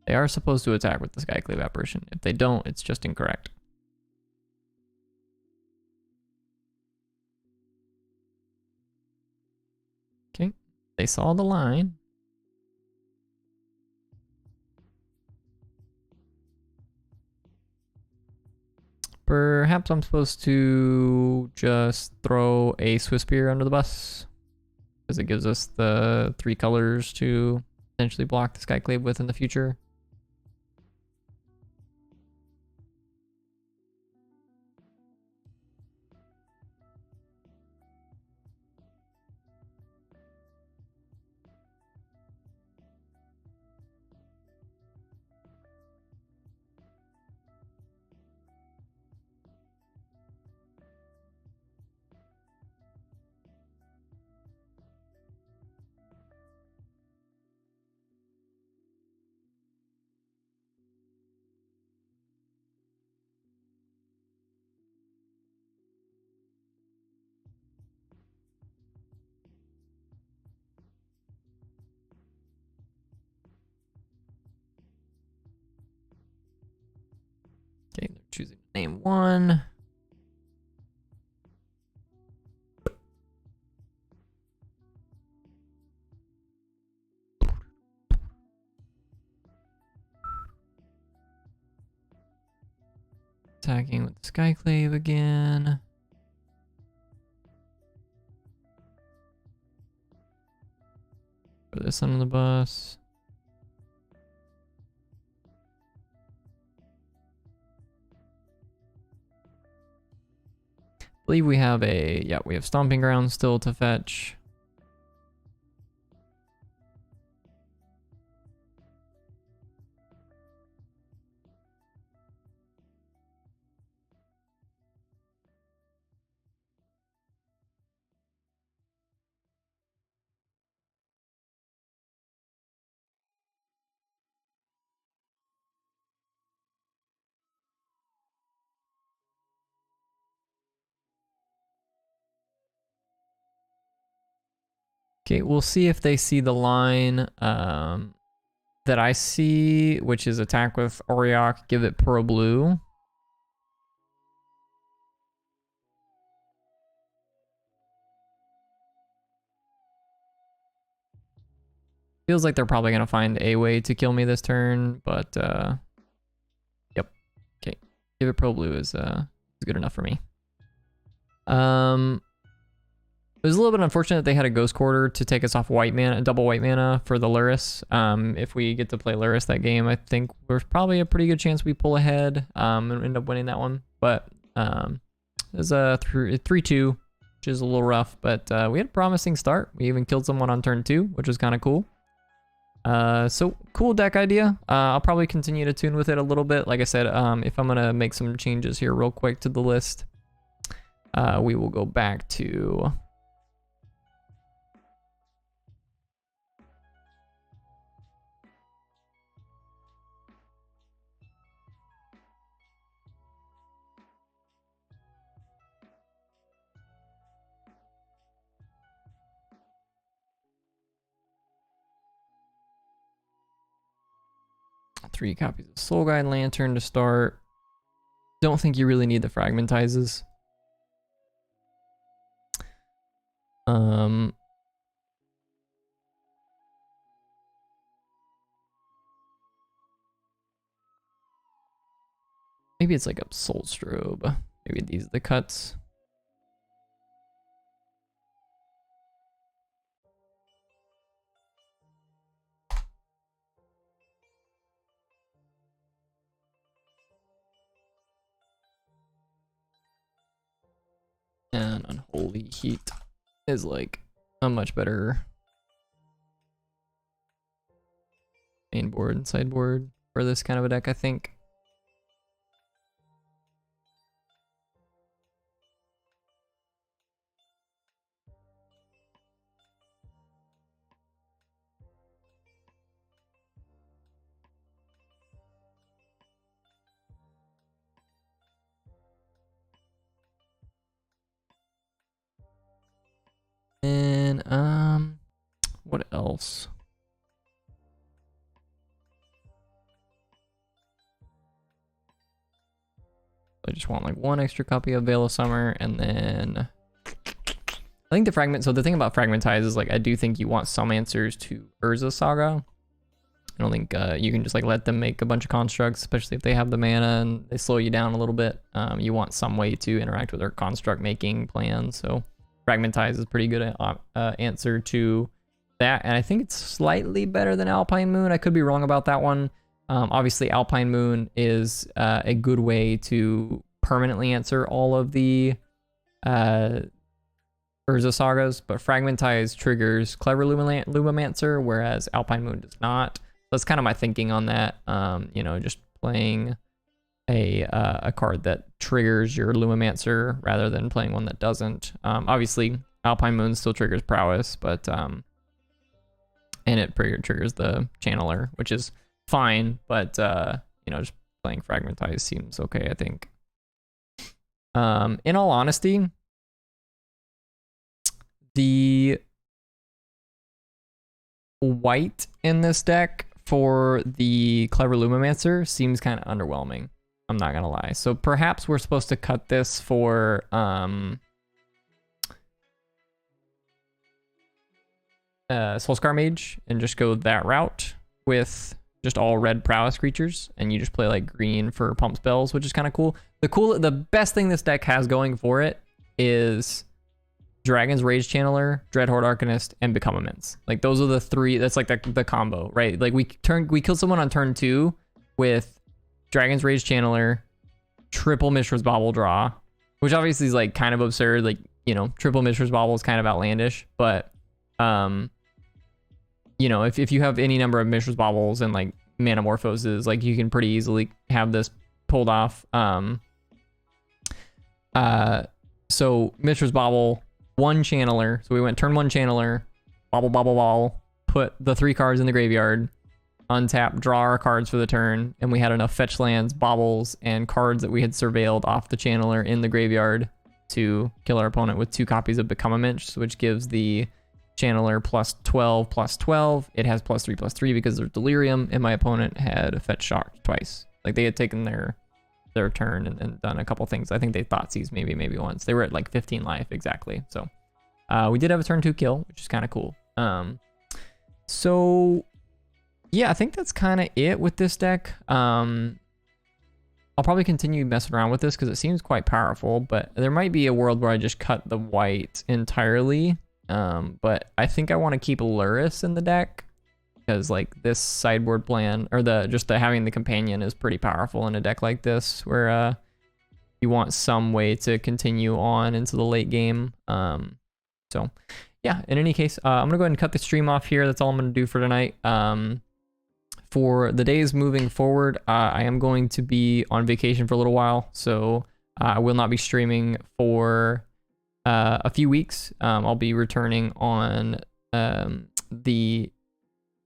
They are supposed to attack with the Skyclave apparition. If they don't, it's just incorrect. Okay, they saw the line. Perhaps I'm supposed to just throw a Swiss Spear under the bus, because it gives us the 3 colors to potentially block the Skyclave with in the future. Okay, they're choosing to name 1. Attacking with the Skyclave again. Throw this under the bus. believe we have we have Stomping Ground still to fetch. Okay, we'll see if they see the line that I see, which is attack with Auriok, give it Pearl Blue. Feels like they're probably going to find a way to kill me this turn, but yep. Okay, give it Pearl Blue is good enough for me. It was a little bit unfortunate that they had a Ghost Quarter to take us off white mana, double white mana for the Luris. If we get to play Luris that game, I think there's probably a pretty good chance we pull ahead and end up winning that one. But there's a 3-2, which is a little rough, but we had a promising start. We even killed someone on turn 2, which was kind of cool. So cool deck idea. I'll probably continue to tune with it a little bit. Like I said, if I'm gonna make some changes here real quick to the list, we will go back to 3 copies of Soul Guide Lantern to start. Don't think you really need the Fragmentizes. Maybe it's like a Soul Strobe. Maybe these are the cuts. And Unholy Heat is like a much better main board and sideboard for this kind of a deck, I think. And what else? I just want like 1 extra copy of Veil of Summer, and then I think the fragment. So the thing about Fragmentize is like I do think you want some answers to Urza Saga. I don't think you can just like let them make a bunch of constructs, especially if they have the mana and they slow you down a little bit. You want some way to interact with their construct making plan. So Fragmentize is a pretty good answer to that, and I think it's slightly better than Alpine Moon. I could be wrong about that one. Obviously, Alpine Moon is a good way to permanently answer all of the Urza Sagas, but Fragmentize triggers Clever Lumimancer, whereas Alpine Moon does not. That's kind of my thinking on that. You know, just playing a card that triggers your Lumimancer rather than playing one that doesn't. Obviously, Alpine Moon still triggers Prowess, but and it triggers the Channeler, which is fine, but you know, just playing Fragmentize seems okay, I think. In all honesty, the white in this deck for the Clever Lumimancer seems kind of underwhelming. I'm not gonna lie. So perhaps we're supposed to cut this for Soulscar Mage and just go that route with just all red prowess creatures, and you just play like green for pump spells, which is kind of cool. The best thing this deck has going for it is Dragon's Rage Channeler, Dreadhorde Arcanist, and Become Immense. Like those are the 3. That's like the combo, right? Like we killed someone on turn 2 with Dragon's Rage Channeler, triple Mishra's Bauble Draw, which obviously is like kind of absurd. Like, you know, triple Mishra's Bauble is kind of outlandish, but you know, if you have any number of Mishra's Baubles and like Manamorphoses, like you can pretty easily have this pulled off. So Mishra's Bauble, 1 channeler. So we went turn 1 channeler, bobble, bobble, bobble, put the 3 cards in the graveyard, untap, draw our cards for the turn, and we had enough fetch lands, baubles, and cards that we had surveilled off the channeler in the graveyard to kill our opponent with 2 copies of Become a Minch, which gives the channeler plus 12 plus 12. It has plus 3 because there's delirium, and my opponent had fetch shocked twice. Like they had taken their turn and done a couple things. I think they thought Thoughtseize maybe once. They were at like 15 life exactly. So we did have a turn 2 kill, which is kind of cool. So yeah, I think that's kind of it with this deck. I'll probably continue messing around with this because it seems quite powerful, but there might be a world where I just cut the white entirely. But I think I want to keep Luris in the deck because like this sideboard plan, or having the companion is pretty powerful in a deck like this where you want some way to continue on into the late game. So yeah, in any case, I'm gonna go ahead and cut the stream off here. That's all I'm gonna do for tonight. For the days moving forward, I am going to be on vacation for a little while, so I will not be streaming for a few weeks. I'll be returning on the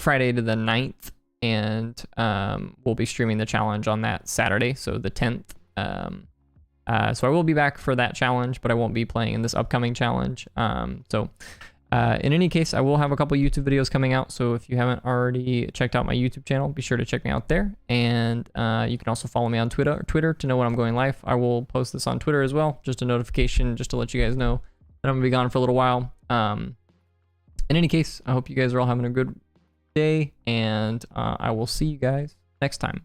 Friday to the 9th, and we'll be streaming the challenge on that Saturday, so the 10th. So I will be back for that challenge, but I won't be playing in this upcoming challenge. In any case, I will have a couple YouTube videos coming out, so if you haven't already checked out my YouTube channel, be sure to check me out there. And you can also follow me on Twitter to know when I'm going live. I will post this on Twitter as well, just a notification, just to let you guys know that I'm gonna be gone for a little while. In any case, I hope you guys are all having a good day, and I will see you guys next time.